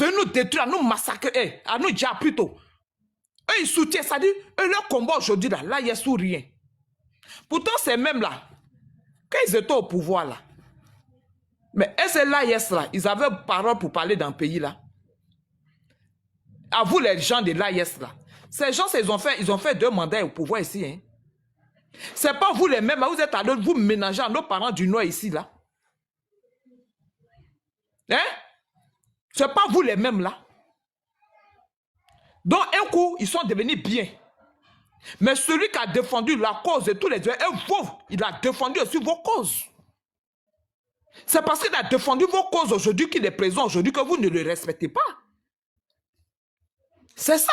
venir nous détruire, à nous massacrer, à nous dire plutôt. Eux, ils soutiennent, ça dit, eux, leur combat aujourd'hui, là, il y a sous rien. Pourtant, c'est même là, quand ils étaient au pouvoir, là, mais est-ce que là, yes, là, ils avaient parole pour parler d'un pays, là? À vous, les gens de l'AIS, là. Ces gens, ils ont fait 2 mandats au pouvoir ici, hein. C'est pas vous les mêmes, vous êtes allés vous ménager à nos parents du Nord ici, là. Hein? C'est pas vous les mêmes, là. Donc, un coup, ils sont devenus bien. Mais celui qui a défendu la cause de tous les deux, il a défendu aussi vos causes. C'est parce qu'il a défendu vos causes aujourd'hui qu'il est présent aujourd'hui que vous ne le respectez pas. C'est ça.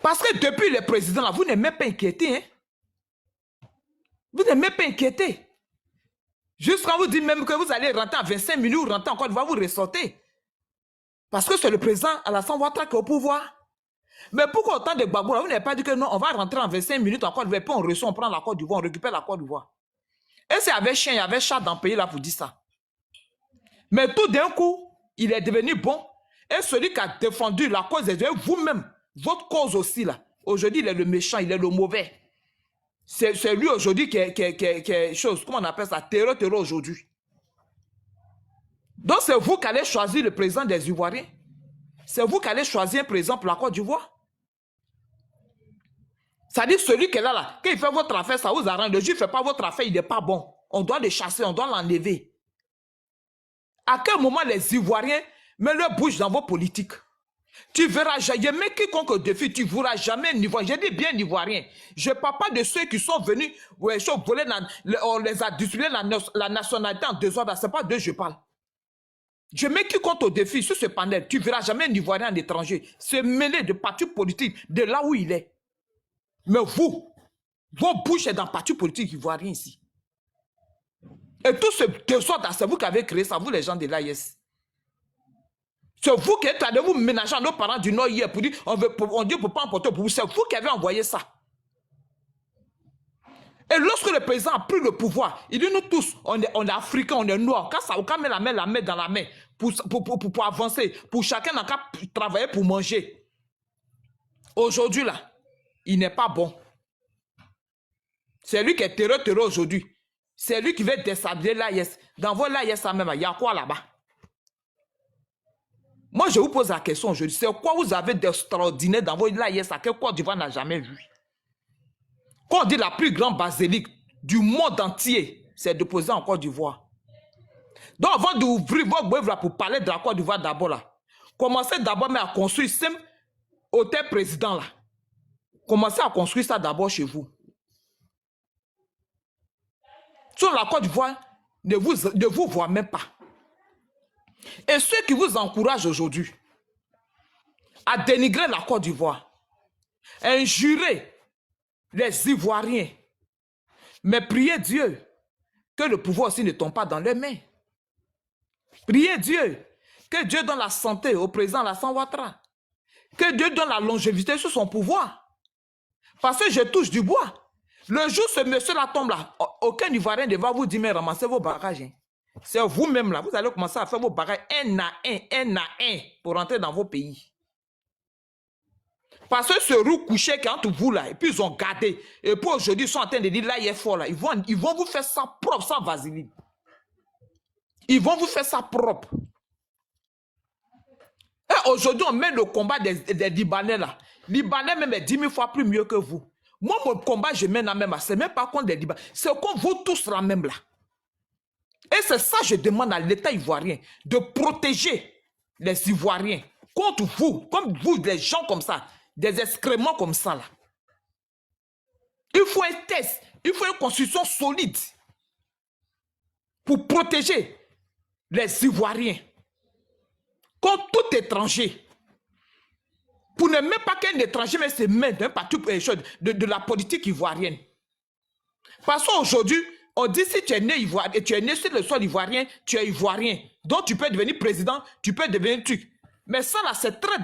Parce que depuis le président, là, vous n'êtes même pas inquiété. Hein? Vous n'êtes même pas inquiété. Jusqu'à vous dire même que vous allez rentrer à 25 minutes, rentrer encore, va vous ressortir. Parce que c'est le président Alassane Ouattara qui est au pouvoir. Mais pourquoi autant de babou, vous n'avez pas dit que non, on va rentrer en 25 minutes en Côte d'Ivoire, puis on reçoit, on prend la Côte d'Ivoire, on récupère la Côte d'Ivoire. Et c'est avec chien, il y avait chat dans le pays là pour dire ça. Mais tout d'un coup, il est devenu bon. Et celui qui a défendu la cause des Dieux, vous-même, votre cause aussi là. Aujourd'hui, il est le méchant, il est le mauvais. C'est lui aujourd'hui qui est chose, comment on appelle ça, terreur aujourd'hui. Donc c'est vous qui allez choisir le président des Ivoiriens. C'est vous qui allez choisir un président pour la Côte d'Ivoire. C'est-à-dire celui qui est là, quand il fait votre affaire, ça vous arrange. Le juif ne fait pas votre affaire, il n'est pas bon. On doit le chasser, on doit l'enlever. À quel moment les Ivoiriens mettent leur bouche dans vos politiques? Tu verras jamais quiconque défi, tu ne verras jamais un Ivoirien. Je dis bien Ivoirien. Je ne parle pas de ceux qui sont venus, ouais, on les a distribué la nationalité en 2 ordres. Ce n'est pas d'eux que je parle. Je mets quiconque au défi sur ce panel. Tu ne verras jamais un Ivoirien en étranger se mêler de partis politiques de là où il est. Mais vous, vos bouches sont dans le parti politique ivoirien ici. Et tout ce désordre, c'est vous qui avez créé ça, vous les gens de l'AIS. C'est vous qui êtes allé vous ménager à nos parents du Nord hier pour dire on dit pour ne pas emporter pour vous. C'est vous qui avez envoyé ça. Et lorsque le président a pris le pouvoir, il dit nous tous, on est africains, on est noirs. Quand ça, on met la main dans la main pour avancer, pour chacun n'a qu'à travailler pour manger. Aujourd'hui là, il n'est pas bon. C'est lui qui est terreur aujourd'hui. C'est lui qui veut déstabiliser l'AIS. Dans vos l'AIS même, il y a quoi là-bas? Moi, je vous pose la question aujourd'hui. C'est quoi vous avez d'extraordinaire dans vos l'AIS que Côte d'Ivoire n'a jamais vu? Quand on dit la plus grande basilique du monde entier, c'est déposée en Côte d'Ivoire. Donc, avant d'ouvrir vos boueuvres pour parler de la Côte d'Ivoire d'abord là, commencez d'abord à construire ce hôtel président là. Commencez à construire ça d'abord chez vous. Sur la Côte d'Ivoire, ne vous voit même pas. Et ceux qui vous encouragent aujourd'hui à dénigrer la Côte d'Ivoire, à injurer les Ivoiriens, mais priez Dieu que le pouvoir aussi ne tombe pas dans leurs mains. Priez Dieu que Dieu donne la santé au président Alassane Ouattara, que Dieu donne la longévité sur son pouvoir. Parce que je touche du bois. Le jour où ce monsieur-là tombe là, aucun Ivoirien ne va vous dire, mais ramassez vos bagages. Hein. C'est vous-même là, vous allez commencer à faire vos bagages un à un, pour rentrer dans vos pays. Parce que ce roux couché qui est entre vous là, et puis ils ont gardé, et puis aujourd'hui ils sont en train de dire là, il est fort là, ils vont vous faire ça propre, sans vaseline. Ils vont vous faire ça propre. Et aujourd'hui on met le combat des Libanais là. Libanais même est 10 000 fois plus mieux que vous. Moi, mon combat, je mène la même. Ce n'est même pas contre les Libanais. C'est contre vous tous la même là. Et c'est ça que je demande à l'État ivoirien, de protéger les Ivoiriens contre vous, comme vous, des gens comme ça, des excréments comme ça là. Il faut un test, il faut une constitution solide pour protéger les Ivoiriens contre tout étranger. Pour ne même pas qu'un étranger mais se mette d'un parti de la politique ivoirienne. Parce qu'aujourd'hui, on dit si tu es né ivoirien, tu es né sur le sol ivoirien, tu es ivoirien. Donc tu peux devenir président, tu peux devenir truc. Mais ça là, c'est très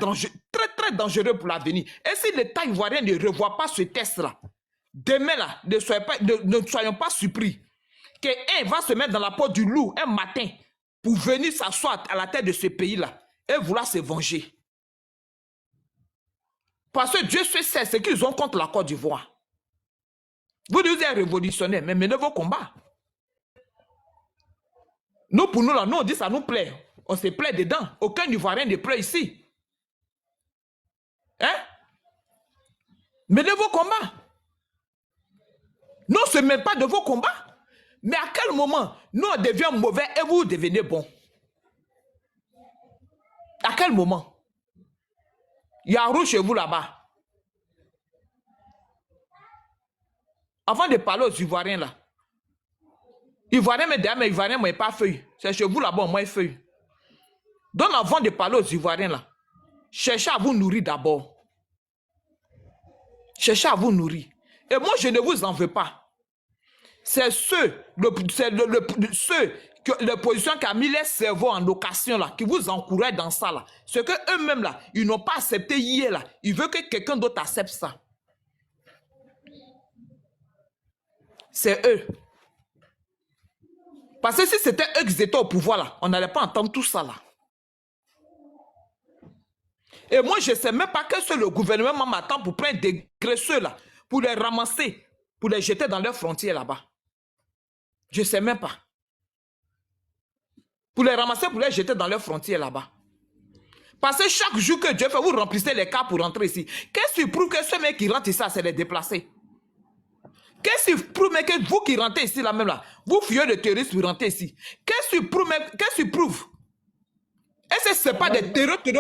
dangereux pour l'avenir. Et si l'État ivoirien ne revoit pas ce test-là, demain là, ne soyons pas surpris qu'un va se mettre dans la peau du loup un matin pour venir s'asseoir à la tête de ce pays-là. et vouloir se venger. Parce que Dieu sait ce qu'ils ont contre la Côte d'Ivoire. Vous êtes révolutionnaires, mais menez vos combats. Nous, pour nous, là, nous, on dit ça nous plaît. On se plaît dedans. Aucun Ivoirien ne plaît ici. Hein? Menez vos combats. Nous, on ne se met pas de vos combats. Mais à quel moment nous, on devient mauvais et vous devenez bon? À quel moment? Il y a un rouge chez vous là-bas. Avant de parler aux Ivoiriens là. Ivoiriens, mais derrière, mais Ivoiriens, moi, pas feuille. C'est chez vous là-bas, moi, feuille. Donc, avant de parler aux Ivoiriens là, cherchez à vous nourrir d'abord. Cherchez à vous nourrir. Et moi, je ne vous en veux pas. C'est ceux, les positions qui ont mis les cerveaux en location là, qui vous encouragent dans ça là. Ce que eux-mêmes là, ils n'ont pas accepté hier là. Ils veulent que quelqu'un d'autre accepte ça. C'est eux. Parce que si c'était eux qui étaient au pouvoir là, on n'allait pas entendre tout ça là. Et moi, je ne sais même pas que c'est le gouvernement m'attend pour prendre des graisseux là, pour les ramasser, pour les jeter dans leurs frontières là-bas. Je ne sais même pas. Pour les ramasser, pour les jeter dans leurs frontières là-bas. Parce que chaque jour que Dieu fait, vous remplissez les cas pour rentrer ici. Qu'est-ce qui prouve que ce mec qui rentre ici, c'est les déplacés? Qu'est-ce qui prouve que vous qui rentrez ici là même là, vous fuyez de terroristes pour rentrer ici? Qu'est-ce qui prouve? Est-ce que ce n'est pas des terroristes, des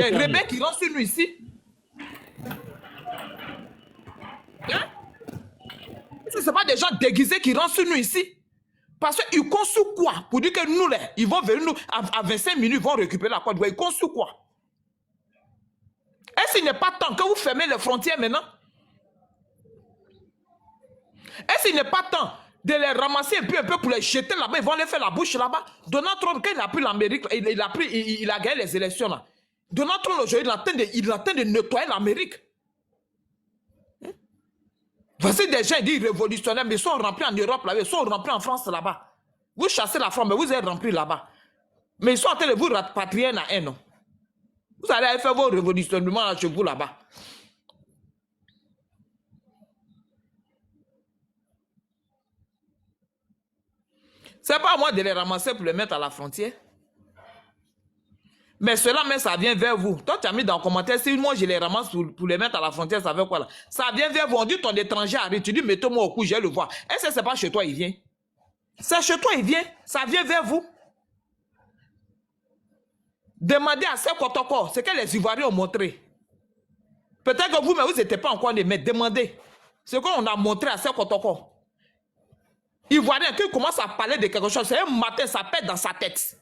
rebelles qui rentrent sur nous ici? Hein? Est-ce que ce n'est pas des gens déguisés qui rentrent sur nous ici? Parce qu'ils construisent quoi? Pour dire que nous, là, ils vont venir nous, à 25 minutes, ils vont récupérer la Côte d'Ivoire. Ils construisent quoi? Est-ce qu'il n'est pas temps que vous fermez les frontières maintenant? Est-ce qu'il n'est pas temps de les ramasser un peu pour les jeter là-bas? Ils vont les faire la bouche là-bas. Donald Trump, quand il a pris l'Amérique, il a gagné les élections là. Donald Trump, aujourd'hui, il attend de nettoyer l'Amérique. Voici des gens, ils disent révolutionnaires, mais ils sont remplis en Europe là-bas, ils sont remplis en France là-bas. Vous chassez la France, mais vous êtes remplis là-bas. Mais ils sont en train de vous rapatrier à un, non? Vous allez faire vos révolutionnements là, chez vous là-bas. C'est pas à moi de les ramasser pour les mettre à la frontière. Mais cela, mais ça vient vers vous. Toi, tu as mis dans le commentaire, si moi je les ramasse pour les mettre à la frontière, ça veut quoi là? Ça vient vers vous. On dit ton étranger arrive, tu dis mettez-moi au cou, je vais le voir. Est-ce que c'est pas chez toi, il vient? C'est chez toi, il vient. Ça vient vers vous. Demandez à ces Kotoko, ce que les Ivoiriens ont montré. Peut-être que vous, mais vous n'étiez pas encore né, mais demandez. Ce qu'on a montré à ces Kotoko. Ivoirien qui commence à parler de quelque chose, c'est un matin, ça pète dans sa tête.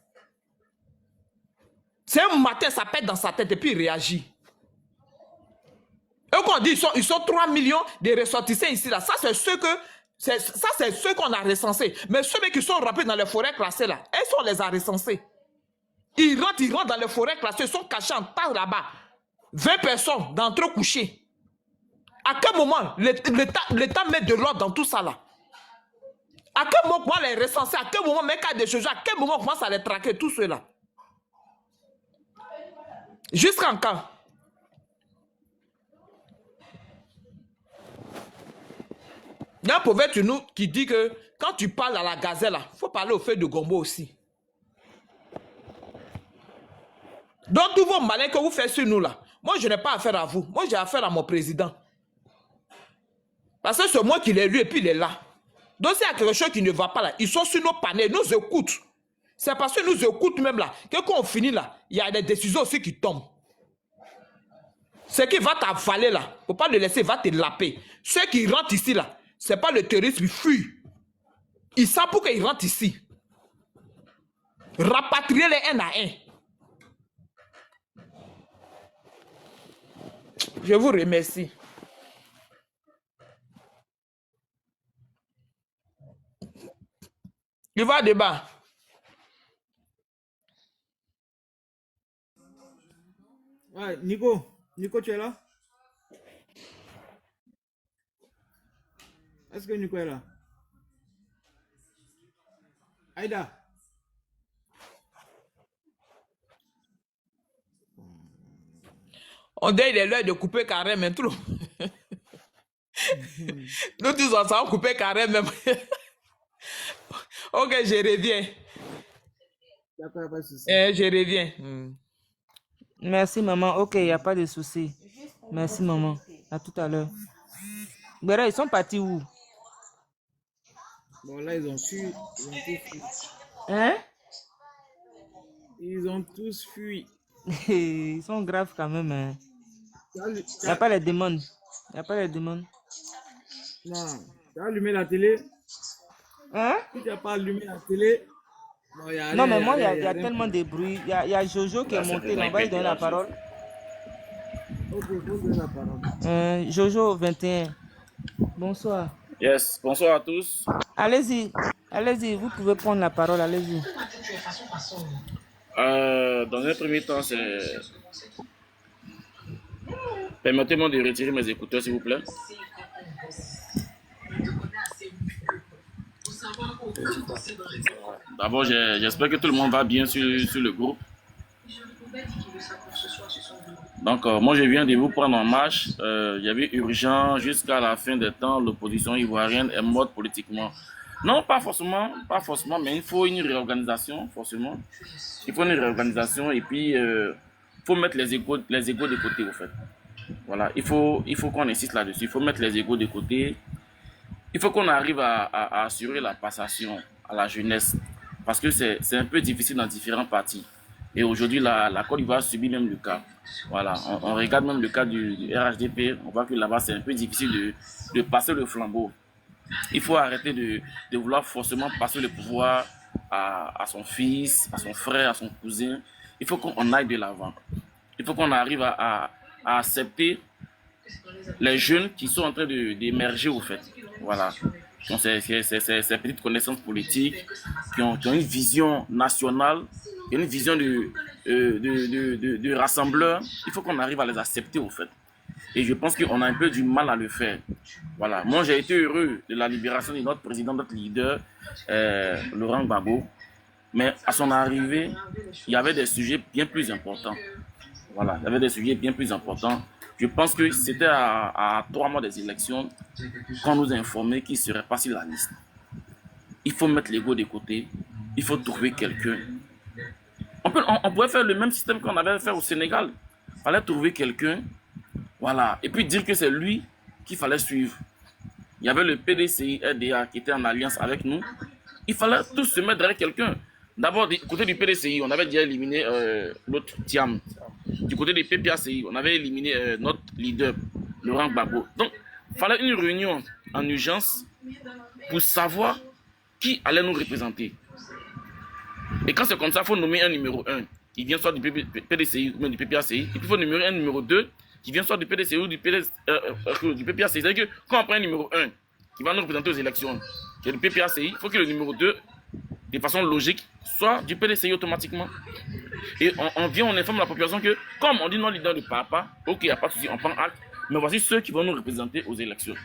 C'est un matin, ça pète dans sa tête et puis il réagit. Et qu'on dit, ils sont 3 millions de ressortissants ici, là. Ça, c'est ceux qu'on a recensés. Mais ceux qui sont remplis dans les forêts classées, là, est-ce qu'on les a recensés? Ils rentrent dans les forêts classées, ils sont cachés en tas là-bas. 20 personnes d'entre eux couchés. À quel moment l'État met de l'ordre dans tout ça, là? À quel moment on les recenser? À quel moment mettre des choses? À quel moment on commence à les traquer, tous ceux-là? Jusqu'en quand? Il y a un proverbe qui dit que quand tu parles à la gazelle, il faut parler au feu de Gombo aussi. Donc, tous vos malins que vous faites sur nous là, moi je n'ai pas affaire à vous. Moi j'ai affaire à mon président. Parce que c'est moi qui l'ai élu et puis il est là. Donc s'il y a quelque chose qui ne va pas là, ils sont sur nos panels, ils nous écoutent. C'est parce qu'ils nous écoutent même là, que quand on finit là, il y a des décisions aussi qui tombent. Ce qui va t'avaler là, il ne faut pas le laisser, il va te laper. Ceux qui rentrent ici là, ce n'est pas le terrorisme, ils fuient. Ils savent pourquoi ils rentrent ici. Rapatrier les un à un. Je vous remercie. Il va débat. Ouais, Nico, tu es là? Est-ce que Nico est là? Aïda. On dit il est l'heure de couper carré, mais tout le nous tous ensemble couper carré même. Ok, je reviens. D'accord, pas de souci. Je reviens. Merci, maman. Ok, il n'y a pas de souci. Merci, maman. À tout à l'heure. Béra, ils sont partis où? Bon, là, ils ont fui. Hein? Ils ont tous fui. Ils sont graves quand même. Hein. Tu as lu- Il n'y a pas les demandes. Il n'y a pas les demandes. Non, tu as allumé la télé. Hein? Si tu n'as pas allumé la télé, bon, il y a Non, rien, mais moi, il y a rien. tellement de bruit. Il y a Jojo qui est monté. Là. On va lui donner la parole. Ok, faut donner la parole. Jojo 21. Bonsoir. Yes, bonsoir à tous. Allez-y. Allez-y, vous pouvez prendre la parole. Allez-y. Dans un premier temps, permettez-moi de retirer mes écouteurs, s'il vous plaît. D'abord, j'espère que tout le monde va bien sur le groupe. Donc, moi, je viens de vous prendre en marche. Il y avait urgent jusqu'à la fin des temps. L'opposition ivoirienne est morte politiquement. Non, pas forcément, mais il faut une réorganisation, forcément. Il faut une réorganisation et puis il faut mettre les égos de côté, au fait. Voilà, il faut qu'on insiste là-dessus. Il faut mettre les égos de côté. Il faut qu'on arrive à assurer la passation à la jeunesse. Parce que c'est un peu difficile dans différents partis. Et aujourd'hui, la Côte d'Ivoire subit même le cas. Voilà, on regarde même le cas du RHDP. On voit que là-bas, c'est un peu difficile de passer le flambeau. Il faut arrêter de vouloir forcément passer le pouvoir à son fils, à son frère, à son cousin. Il faut qu'on aille de l'avant. Il faut qu'on arrive à accepter les jeunes qui sont en train d'émerger au fait. Voilà. Qui ont ces petites connaissances politiques, qui ont une vision nationale, une vision de rassembleur. Il faut qu'on arrive à les accepter au fait. Et je pense qu'on a un peu du mal à le faire. Voilà. Moi, j'ai été heureux de la libération de notre président, notre leader, Laurent Gbagbo. Mais à son arrivée, il y avait des sujets bien plus importants. Voilà. Il y avait des sujets bien plus importants. Je pense que c'était à 3 mois des élections qu'on nous a informé qu'il ne serait pas sur la liste. Il faut mettre l'ego de côté. Il faut trouver quelqu'un. On pourrait faire le même système qu'on avait fait au Sénégal. Il fallait trouver quelqu'un. Voilà. Et puis dire que c'est lui qu'il fallait suivre. Il y avait le PDCI RDA qui était en alliance avec nous. Il fallait tous se mettre derrière quelqu'un. D'abord, du côté du PDCI, on avait déjà éliminé l'autre Thiam. Du côté du PPACI, on avait éliminé notre leader, Laurent Gbagbo. Donc, il fallait une réunion en urgence pour savoir qui allait nous représenter. Et quand c'est comme ça, il faut nommer un numéro 1 qui vient soit du PDCI ou du PPACI. Et puis il faut nommer un numéro 2 qui vient soit du PDCI ou du PPACI. C'est-à-dire que quand on prend un numéro 1 qui va nous représenter aux élections, qui est du PPACI, il faut que le numéro 2, de façon logique, soit du PDCI automatiquement. Et on informe la population que, comme on dit non leader de papa, ok, il n'y a pas de souci, on prend acte, mais voici ceux qui vont nous représenter aux élections.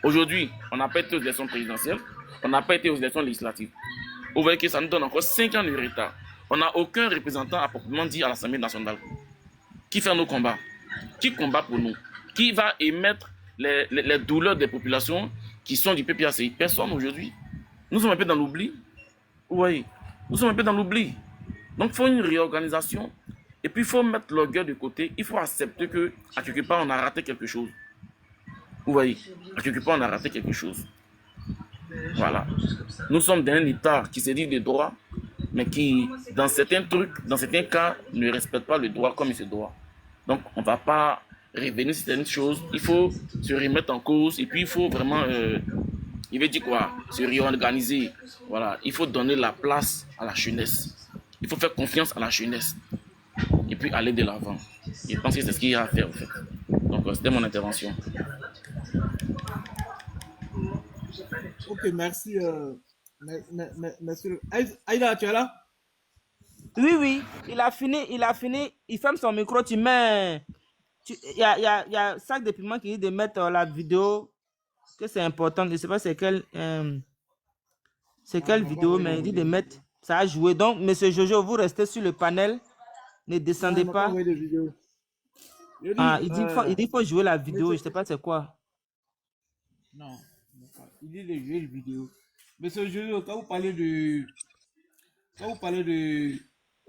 Aujourd'hui, on n'a pas été aux élections présidentielles, on n'a pas été aux élections législatives. Vous voyez que ça nous donne encore 5 ans de retard. On n'a aucun représentant à proprement dit à l'Assemblée nationale. Qui fait nos combats? Qui combat pour nous? Qui va émettre les douleurs des populations qui sont du PPACI? Personne aujourd'hui. Nous sommes un peu dans l'oubli. Vous voyez, nous sommes un peu dans l'oubli. Donc, il faut une réorganisation. Et puis, il faut mettre l'orgueil de côté. Il faut accepter qu'à quelque part, on a raté quelque chose. Vous voyez, à quelque part, on a raté quelque chose. Voilà. Nous sommes dans un État qui se dit de droit, mais qui, dans certains trucs, dans certains cas, ne respecte pas le droit comme il se doit. Donc, on ne va pas revenir sur certaines choses. Il faut se remettre en cause. Et puis, il faut vraiment... il veut dire quoi? Se réorganiser. Voilà. Il faut donner la place à la jeunesse. Il faut faire confiance à la jeunesse. Et puis aller de l'avant. Je pense que c'est ce qu'il y a à faire, en fait. Donc, c'était mon intervention. Ok, merci. Merci. Aïda, tu es là? Oui, il a fini. Il ferme son micro, tu mets... Il y a Sac de Piment qui dit de mettre la vidéo, que c'est important. Je ne sais pas c'est quelle vidéo, mais il dit de mettre... Ça a joué. Donc, monsieur Jojo, vous restez sur le panel. Ne descendez pas. Je Ah, dis, il dit qu'il faut jouer la vidéo, monsieur, je sais pas c'est quoi. non, il dit de jouer le vidéo. Monsieur Jojo, quand vous parlez de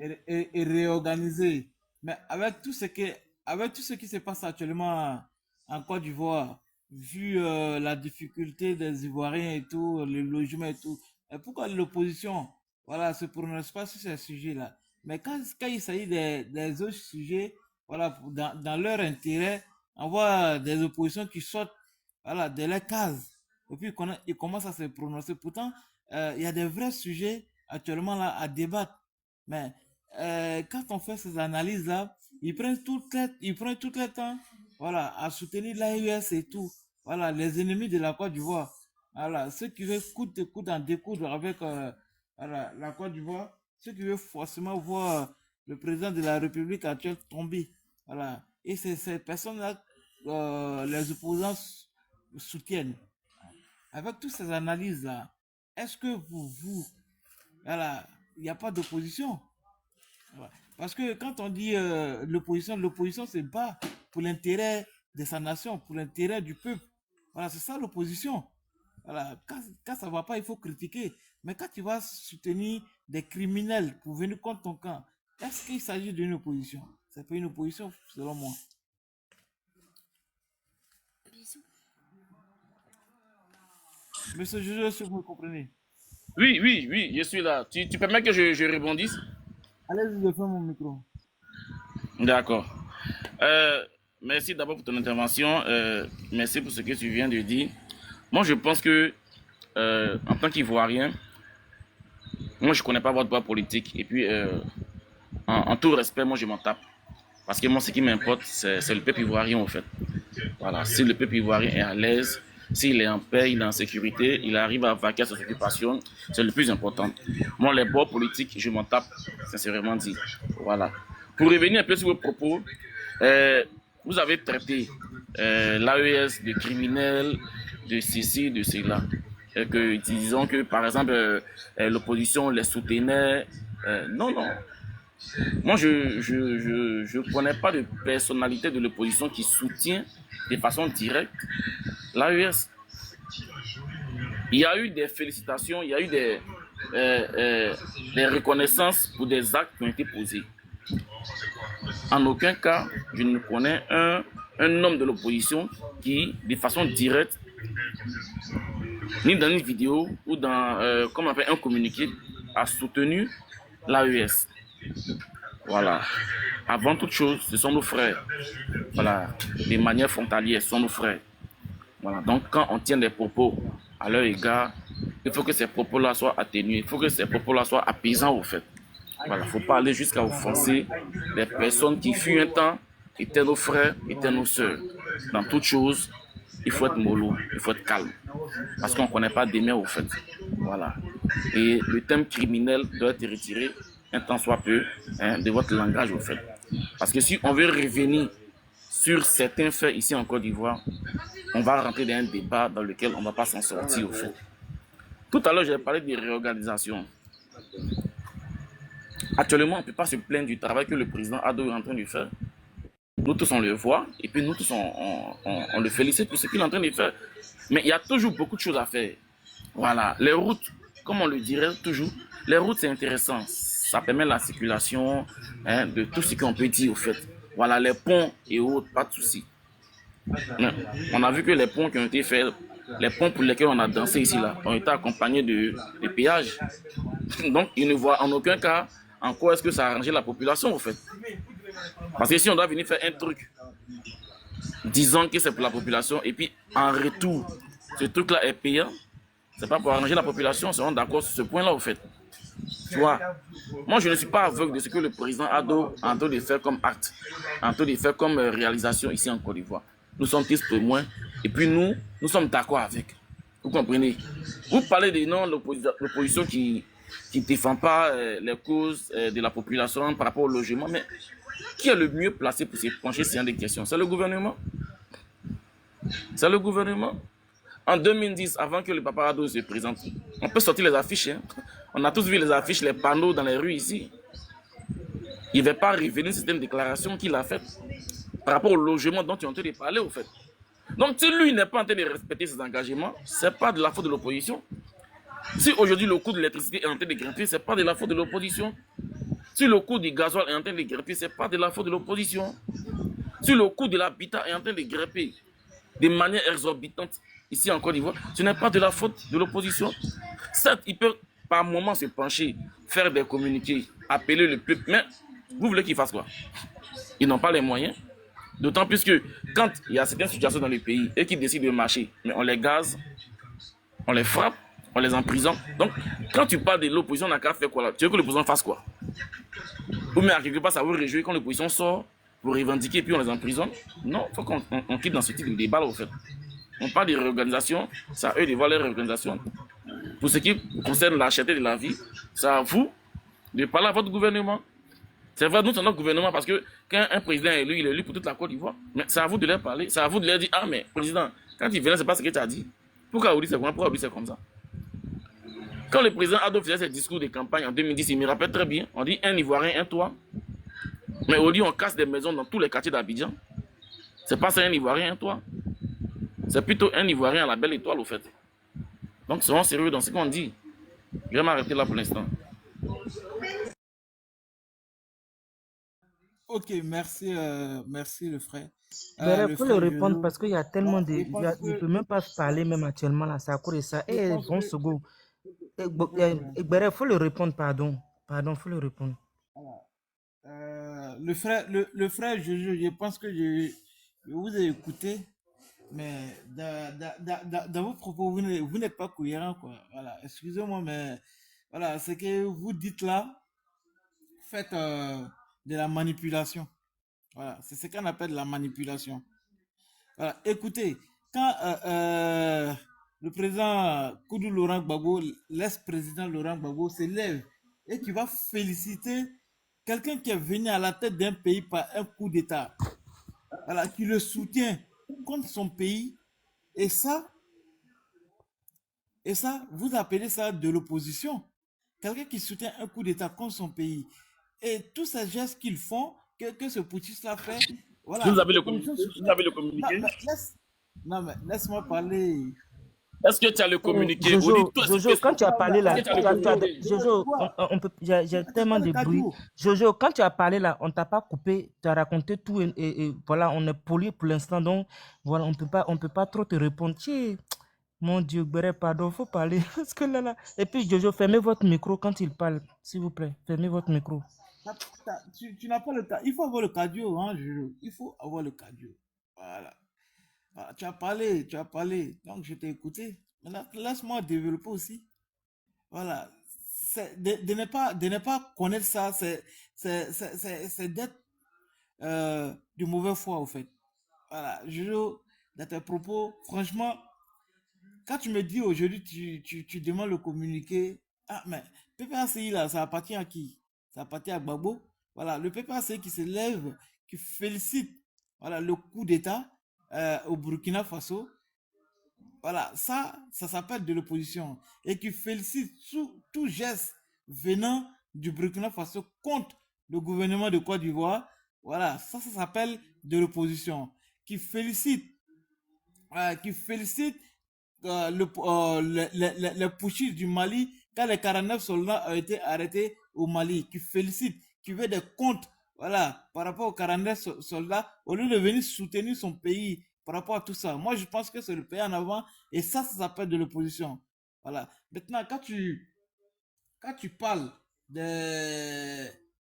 et réorganiser, mais avec tout ce qui se passe actuellement en Côte d'Ivoire, vu la difficulté des Ivoiriens et tout, le logement et tout, et pourquoi l'opposition, voilà, se prononce pas sur ces sujets-là? Mais quand il s'agit des autres sujets, voilà, dans leur intérêt, on voit des oppositions qui sortent, voilà, de leur case, et puis ils commencent à se prononcer. Pourtant, il y a des vrais sujets actuellement là à débattre. Mais quand on fait ces analyses-là, ils prennent tout le temps, voilà, à soutenir l'AES et tout. Voilà, les ennemis de la Côte d'Ivoire. Voilà, ceux qui veulent coûte que coûte en découdre avec voilà, la Côte d'Ivoire, ceux qui veulent forcément voir le président de la République actuelle tomber. Voilà. Et c'est ces personnes-là, les opposants soutiennent. Avec toutes ces analyses-là, est-ce que voilà, il n'y a pas d'opposition? Voilà. Parce que quand on dit l'opposition se bat pour l'intérêt de sa nation, pour l'intérêt du peuple. Voilà, c'est ça l'opposition. Voilà, quand ça ne va pas, il faut critiquer. Mais quand tu vas soutenir des criminels pour venir contre ton camp, est-ce qu'il s'agit d'une opposition? C'est pas une opposition, selon moi. Monsieur Jojo, est-ce que vous me comprenez? Oui, oui, oui, je suis là. Tu permets que je rebondisse? Allez-y, je ferme mon micro. D'accord. Merci d'abord pour ton intervention. Merci pour ce que tu viens de dire. Moi, je pense que, en tant qu'Ivoirien, moi, je ne connais pas votre droit politique. Et puis, en tout respect, moi, je m'en tape. Parce que moi, ce qui m'importe, c'est le peuple ivoirien, en fait. Voilà. Si le peuple ivoirien est à l'aise, s'il est en paix, il est en sécurité, il arrive à vaquer à ses occupations, c'est le plus important. Moi, les bords politiques, je m'en tape, sincèrement dit. Voilà. Pour revenir un peu sur vos propos, vous avez traité l'AES de criminels, de ceci, de cela. Et que, disons que, par exemple, l'opposition les soutenait. Non, non. Moi, je connais pas de personnalité de l'opposition qui soutient de façon directe l'AES. Il y a eu des félicitations, il y a eu des reconnaissances pour des actes qui ont été posés. En aucun cas, je ne connais un homme de l'opposition qui, de façon directe, ni dans une vidéo ou dans comme on appelle un communiqué, a soutenu l'AES. Voilà. Avant toute chose, ce sont nos frères. Voilà. De manière frontalière, ce sont nos frères. Voilà. Donc, quand on tient des propos à leur égard, il faut que ces propos-là soient atténués. Il faut que ces propos-là soient apaisants, au fait. Voilà. Il ne faut pas aller jusqu'à offenser les personnes qui, fut un temps, étaient nos frères, étaient nos sœurs. Dans toute chose, il faut être mollo, il faut être calme. Parce qu'on ne connaît pas demain, au fait. Voilà. Et le thème criminel doit être retiré un temps soit peu de votre langage, au fait. Parce que si on veut revenir sur certains faits ici en Côte d'Ivoire, on va rentrer dans un débat dans lequel on ne va pas s'en sortir, au fait. Tout à l'heure, j'ai parlé de réorganisation. Actuellement, on ne peut pas se plaindre du travail que le président Ado est en train de faire. Nous tous, on le voit, et puis nous tous, on le félicite pour ce qu'il est en train de faire. Mais il y a toujours beaucoup de choses à faire. Voilà, les routes, comme on le dirait toujours, les routes, c'est intéressant. Ça permet la circulation de tout ce qu'on peut dire, au fait. Voilà, les ponts et autres, pas de souci. On a vu que les ponts qui ont été faits, les ponts pour lesquels on a dansé ici, là, ont été accompagnés de péages. Donc, ils ne voient en aucun cas en quoi est-ce que ça a arrangé la population, au fait. Parce que si on doit venir faire un truc, disant que c'est pour la population, et puis en retour, ce truc-là est payant, c'est pas pour arranger la population, seront d'accord sur ce point-là, au fait. Tu vois, moi je ne suis pas aveugle de ce que le président Ado est en train de faire comme acte, en train de faire comme réalisation ici en Côte d'Ivoire. Nous sommes tous témoins, et puis nous sommes d'accord avec. Vous comprenez? Vous parlez des noms de l'opposition qui ne défend pas les causes de la population par rapport au logement, mais qui est le mieux placé pour se pencher sur des questions? C'est le gouvernement. C'est le gouvernement. En 2010, avant que le papa Ado se présente, on peut sortir les affiches. Hein. On a tous vu les affiches, les panneaux dans les rues ici. Il ne va pas revenir sur certaines déclarations qu'il a faites. par rapport au logement dont tu es en train de parler, au fait. Donc, si lui n'est pas en train de respecter ses engagements, ce n'est pas de la faute de l'opposition. Si aujourd'hui le coût de l'électricité est en train de grimper, ce n'est pas de la faute de l'opposition. Si le coût du gasoil est en train de grimper, ce n'est pas de la faute de l'opposition. Si le coût de l'habitat est en train de grimper de manière exorbitante ici en Côte d'Ivoire, ce n'est pas de la faute de l'opposition. Certes, il peut par moment se pencher, faire des communiqués, appeler le peuple, mais vous voulez qu'ils fassent quoi? Ils n'ont pas les moyens. D'autant plus que quand il y a certaines situations dans le pays et qu'ils décident de marcher, mais on les gaze, on les frappe, on les emprisonne. Donc, quand tu parles de l'opposition, on n'a qu'à faire quoi là? Tu veux que l'opposition fasse quoi? Ou mais à quelque part, ça vous réjouir quand l'opposition sort pour revendiquer et puis on les emprisonne? Non, il faut qu'on quitte dans ce type de débat là, au fait. On parle de réorganisation, c'est à eux de voir les réorganisations. Pour ce qui concerne la cherté de la vie, c'est à vous de parler à votre gouvernement. C'est vrai, nous, c'est notre gouvernement parce que quand un président est élu, il est élu pour toute la Côte d'Ivoire. Mais c'est à vous de leur parler, c'est à vous de leur dire, ah mais président, quand il venait, c'est pas ce que tu as dit. Pourquoi Audi c'est comme ça? Quand le président Ado faisait ses discours de campagne en 2010, il me rappelle très bien, on dit un Ivoirien, un toit. Mais au lieu, on casse des maisons dans tous les quartiers d'Abidjan. C'est pas ça un Ivoirien, un toit. C'est plutôt un Ivoirien à la belle étoile, au fait. Donc, soyons sérieux dans ce qu'on dit. Je vais m'arrêter là pour l'instant. Ok, merci, merci le frère. Il Le faut le frère répondre Jojo. parce qu'il y a tellement de. Je Il pense ne que, peut même pas parler, même actuellement, là, c'est à cause de ça. je Eh, pense bon, que, second. Il faut le répondre, pardon. Pardon, il faut le répondre. le frère Jojo, je pense que je vous ai écouté, mais dans vos propos, vous n'êtes pas cohérent, quoi. Voilà, excusez-moi, mais voilà, ce que vous dites là, faites de la manipulation. Voilà, c'est ce qu'on appelle la manipulation. Voilà, écoutez, quand le président Koudou Laurent Gbagbo, l'ex-président Laurent Gbagbo, s'élève et qui va féliciter quelqu'un qui est venu à la tête d'un pays par un coup d'État, voilà, qui le soutient contre son pays, et ça, vous appelez ça de l'opposition. Quelqu'un qui soutient un coup d'État contre son pays. Et tous ces gestes qu'ils font, que ce putschiste-là fait, voilà. Vous avez le communiqué? Non, mais laisse-moi parler. Est-ce que tu as le communiqué? Jojo, quand tu as parlé là, Jojo, j'ai tellement de bruit. Jojo, quand tu as parlé là, on t'a pas coupé, tu as raconté tout et voilà, on est poli pour l'instant, donc voilà, on peut pas trop te répondre. Mon Dieu, pardon, faut parler. Parce que là. Et puis Jojo, fermez votre micro quand il parle, s'il vous plaît. Fermez votre micro. Tu n'as pas le cas. Il faut avoir le cardio, hein, Jojo. Il faut avoir le cardio. Voilà. Voilà, tu as parlé. Donc, je t'ai écouté. Maintenant, laisse-moi développer aussi. Voilà. De ne pas connaître ça, c'est d'être de mauvaise foi, au fait. Voilà. Jojo, dans tes propos, franchement, quand tu me dis aujourd'hui, tu demandes le communiqué. Ah, mais PPACI, là, ça appartient à qui? Ça appartient à Gbagbo. Voilà, le PPACI qui se lève, qui félicite, voilà, le coup d'État au Burkina Faso. Voilà, ça s'appelle de l'opposition. Et qui félicite tout geste venant du Burkina Faso contre le gouvernement de Côte d'Ivoire. Voilà, ça s'appelle de l'opposition. Qui félicite le putschistes du Mali quand les 49 soldats ont été arrêtés au Mali, qui félicite, qui veut des comptes, voilà, par rapport aux 49 soldats, au lieu de venir soutenir son pays par rapport à tout ça. Moi, je pense que c'est le pays en avant, et ça s'appelle de l'opposition. Voilà. Maintenant, quand tu parles de...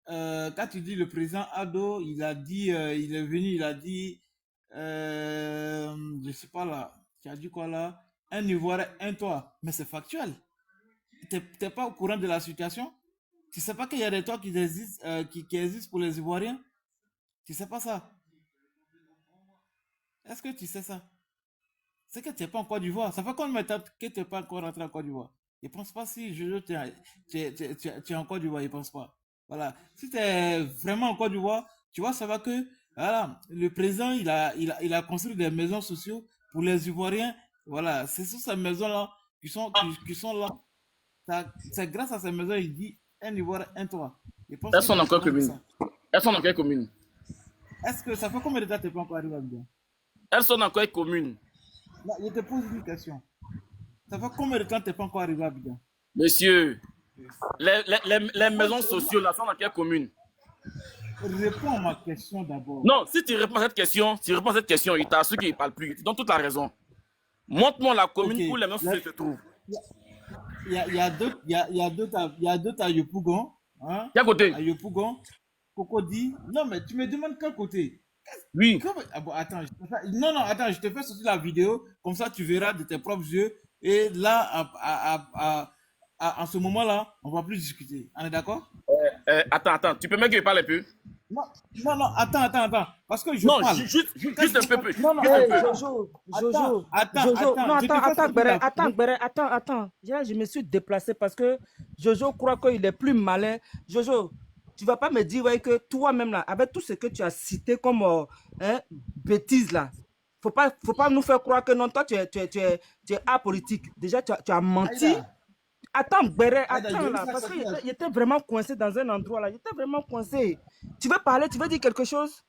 quand tu dis le président Ado, il a dit, il est venu, il a dit, je sais pas là, tu as dit quoi là? Un Ivoirien, un toit. Mais c'est factuel. T'es pas au courant de la situation? Tu sais pas qu'il y a des toits qui existent, qui existent pour les Ivoiriens? Tu sais pas ça? Est-ce que tu sais ça? C'est que tu n'es pas en Côte d'Ivoire. Ça fait combien de temps que tu n'es pas encore rentré en Côte d'Ivoire? Je ne pense pas si tu es en Côte d'Ivoire, je ne pense pas. Voilà. Si tu es vraiment en Côte d'Ivoire, tu vas savoir que voilà, le président, il a construit des maisons sociales pour les Ivoiriens. Voilà, c'est sur ces maisons-là qui sont là. C'est grâce à ces maisons, il dit un Ivoirien, un toit. Elles sont dans quelle commune? Elles sont dans quelle commune? est-ce que ça fait combien de temps que tu n'es pas encore arrivé à Abidjan? Elles sont dans quelle commune? Non, je te pose une question. Ça fait combien de temps que tu n'es pas encore arrivé à Abidjan? Monsieur, les maisons sociales là sont dans quelle commune? Réponds à ma question d'abord. Non, si tu réponds à cette question, il t'assure qu'il ne parle plus. Tu donnes toute la raison. Montre-moi la commune Ok. où les maisons sociales se trouvent. Il y a d'autres à Yopougon. Hein? Quel côté? À Yopougon. Coco dit. Non, mais tu me demandes quel côté? Oui. Ah bon, attends, non, attends, je te fais sortir la vidéo. Comme ça, tu verras de tes propres yeux. Et là, en ce moment-là, on va plus discuter. On est d'accord? Attends, tu peux même que je parle un peu? Non, attends. Parce que je Non, parle. juste un peu. Non, non, Juste un hey, peu. Jojo. Attends. Non, attends. Je me suis déplacé parce que Jojo croit qu'il est plus malin. Jojo, tu vas pas me dire ouais, que toi-même, là, avec tout ce que tu as cité comme bêtises, là, faut pas nous faire croire que non, toi, tu es apolitique. Déjà, tu as menti. Aïda. Attends, Béré, Aïda, je attends vais là, faire parce sortir qu'il était vraiment coincé dans un endroit là. Il était vraiment coincé. Tu veux parler, tu veux dire quelque chose?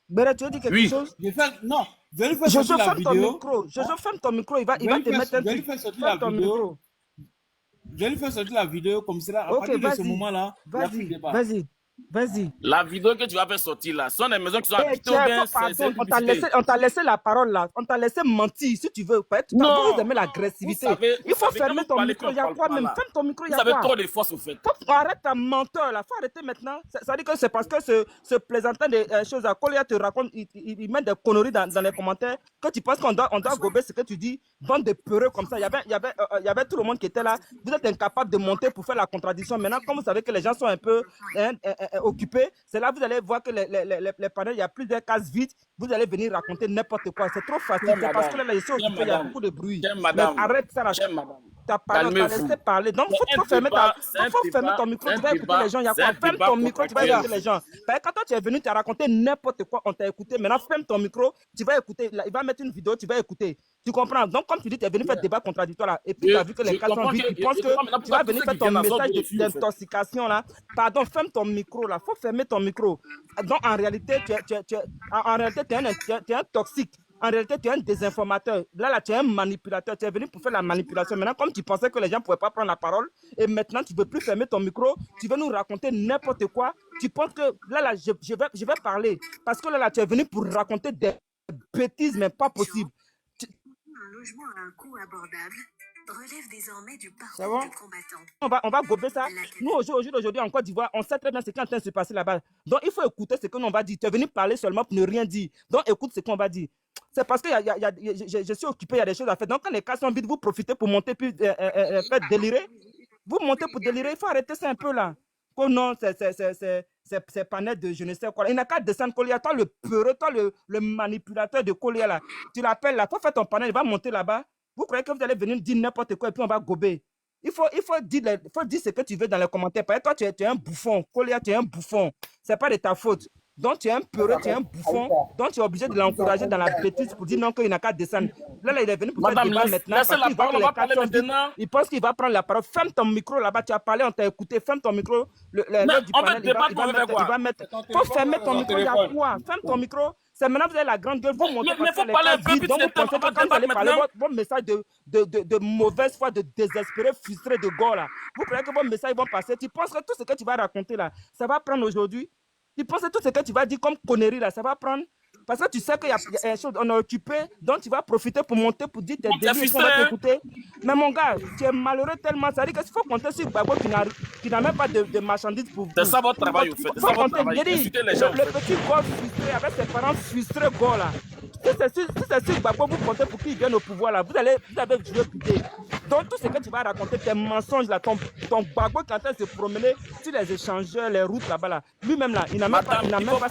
Béré, tu veux dire quelque Oui. chose? Non, je vais lui faire Jojo, sortir la ferme ton vidéo. micro. Jojo, ferme ton micro. Il va Je vais te mettre un lui truc. faire sortir la Ferme ton vidéo. micro. Je vais lui faire sortir la vidéo comme cela. À Ok, partir de ce vas-y. moment-là, il n'y a plus de débat. Vas-y. La vidéo que tu vas faire sortir là, ce sont des maisons qui sont Eh, habitées ou bien c'est pardon, une publicité? on t'a laissé la parole là. On t'a laissé mentir si tu veux. Peut-être Non. vous aimez l'agressivité. Il Vous faut savez, quand fermer vous ton parlez, micro. qu'on Il y a parle quoi pas, même? là. Ferme ton micro. Il y Vous a avez quoi? trop de force au fait. Arrête ta menteur là. Faut arrêter maintenant. Ça veut dire que c'est parce que ce plaisantin des choses à Kolia te raconte, il met des conneries dans les commentaires que tu penses qu'on doit gober ce que tu dis. Bande de peureux comme ça. Il y avait tout le monde qui était là. Vous êtes incapable de monter pour faire la contradiction. Maintenant, comme vous savez que les gens sont un peu occupés, c'est là que vous allez voir que les panels, il y a plusieurs cases vides. Vous allez venir raconter n'importe quoi. C'est trop facile. C'est parce que là, ils sont occupés. Il y a beaucoup de bruit. Mais arrête ça là. T'as parlé, on t'a laissé parler. Donc, il faut fermer ton micro. Tu vas écouter les gens. Il y a quoi? Ferme ton micro, tu vas écouter les gens. Quand toi, tu es venu, tu as raconté n'importe quoi, on t'a écouté. Maintenant, ferme ton micro, tu vas écouter. Il va mettre une vidéo, tu vas écouter. Tu comprends? Donc, comme tu dis, tu es venu faire débat contradictoire là. Et puis, tu as vu que les cas sont vides. Tu penses que tu vas venir faire ton message d'intoxication là. Pardon, ferme ton micro là. Faut fermer ton micro. Donc, en réalité, tu es un toxique. En réalité, tu es un désinformateur. Là, tu es un manipulateur. Tu es venu pour faire la manipulation. Maintenant, comme tu pensais que les gens ne pouvaient pas prendre la parole, et maintenant, tu ne veux plus fermer ton micro, tu veux nous raconter n'importe quoi. Tu penses que là, je vais parler. Parce que là, tu es venu pour raconter des bêtises, mais pas possible. Un logement à un coût abordable relève désormais du parcours du combattant. On va gober ça. Nous, aujourd'hui, en Côte d'Ivoire, on sait très bien ce qui est en train de se passer là-bas. Donc, il faut écouter ce que l'on va dire. Tu es venu parler seulement pour ne rien dire. Donc, écoute ce qu'on va dire. C'est parce que je suis occupé, il y a des choses à faire. Donc, quand les cas sont vides, vous profitez pour monter puis faire délirer. Vous montez pour délirer. Il faut arrêter ça un peu là. Oh non, c'est pas net de je ne sais quoi. Il n'a qu'à descendre Kolia. Toi, le peureux, toi, le manipulateur de Kolia là. Tu l'appelles là. Il faut faire ton panel. Il va monter là-bas. Vous croyez que vous allez venir dire n'importe quoi et puis on va gober. Il faut dire ce que tu veux dans les commentaires. Parce que toi, tu es un bouffon. Kolia, tu es un bouffon. Ce n'est pas de ta faute. Donc, tu es un peureux, tu es un bouffon. Donc, tu es obligé de l'encourager dans la bêtise pour dire non, qu'il n'a qu'à descendre. Là, il est venu pour faire débat maintenant. Il pense qu'il va prendre la parole. Ferme ton micro là-bas. Tu as parlé, on t'a écouté. Ferme ton micro. Il va mettre. Il faut fermer ton micro. Il y a quoi? Ferme ton micro. C'est maintenant que vous avez la grande gueule. Vous montez parce que les cas vides. Donc, vous pensez que quand vous allez parler, votre message de mauvaise foi, de désespéré, frustré, de gore là. Vous croyez que vos messages vont passer? Tu penses que tout ce que tu vas raconter là, ça va prendre aujourd'hui? Tu penses que tout ce que tu vas dire comme connerie là, ça va prendre? Parce que tu sais qu'il y a une chose, on est occupé, donc tu vas profiter pour monter, pour dire tes délires, on va t'écouter. Mais mon gars, tu es malheureux tellement, ça veut dire qu'il faut compter sur Gbagbo qui n'a même pas de marchandises pour vous. C'est ça votre travail, vous faites. C'est ça votre travail. Insultez les gens. Le petit gars frustré, avec ses parents frustrés, gars là. Si c'est sur Gbagbo, vous comptez pour qu'il vienne au pouvoir là, vous avez joué piqué. Donc tout ce que tu vas raconter, tes mensonges là, ton Gbagbo qui est en train de se promener sur les échangeurs, les routes là-bas là. Lui-même là, il n'a même pas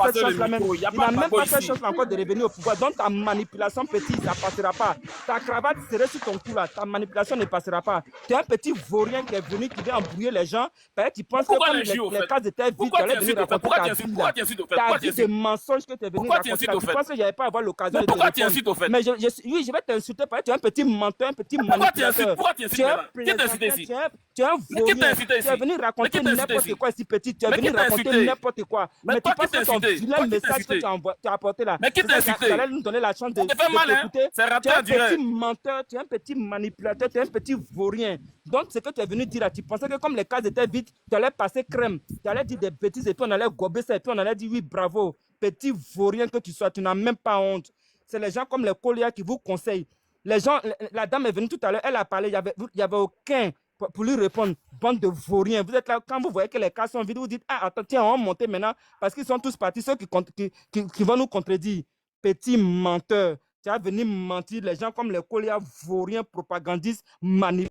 cette chance là même. Il n'a même pas cette chance encore de revenir au pouvoir. Donc ta manipulation petit, ça ne passera pas. Ta cravate serait sur ton cou là, ta manipulation ne passera pas. Tu es un petit vaurien qui est venu, qui vient embrouiller les gens. Peut-être tu penses que comme les cases étaient vides, tu allais venir raconter ta vie là. Tu as dit des mensonges que tu es venu raconter. Tu penses que je n'avais pas avoir l'occasion de te répondre. Mais oui, je vais t'insulter parce que tu es un petit menteur, un petit manipulateur. pourquoi tu incites Tu es maintenant? Qui t'a incité plaisantin, ici? tu es un Mais qui t'a vaurien. incité Tu es ici? venu Mais raconter qui t'a incité n'importe ici? quoi ici, petit. Tu es Mais venu qui t'a raconter incité? n'importe quoi. Mais Mais tu toi qui penses t'es que ton incité? vilain Toi qui t'es message que incité? tu as apporté là, Mais qui c'est t'a ça qui incité? allait nous donner la chance Ça te fait mal, hein? t'écouter. C'est Tu raté, es on un dirait. petit menteur, tu es un petit manipulateur, tu es un petit vaurien. Donc, ce que tu es venu dire là, tu pensais que comme les cases étaient vides, tu allais passer crème, tu allais dire des bêtises et puis on allait gober ça et puis on allait dire oui, bravo, petit vaurien que tu sois, tu n'as même pas honte. C'est les gens comme les Colia qui vous conseillent. Les gens, la dame est venue tout à l'heure, elle a parlé, il y avait aucun pour lui répondre. Bande de vauriens. Vous êtes là, quand vous voyez que les cas sont vides, vous dites, ah, attends, tiens, on va monter maintenant parce qu'ils sont tous partis, ceux qui vont nous contredire. Petit menteur. Tu vas venir mentir. Les gens comme les Colia vauriens, propagandistes, manipulent.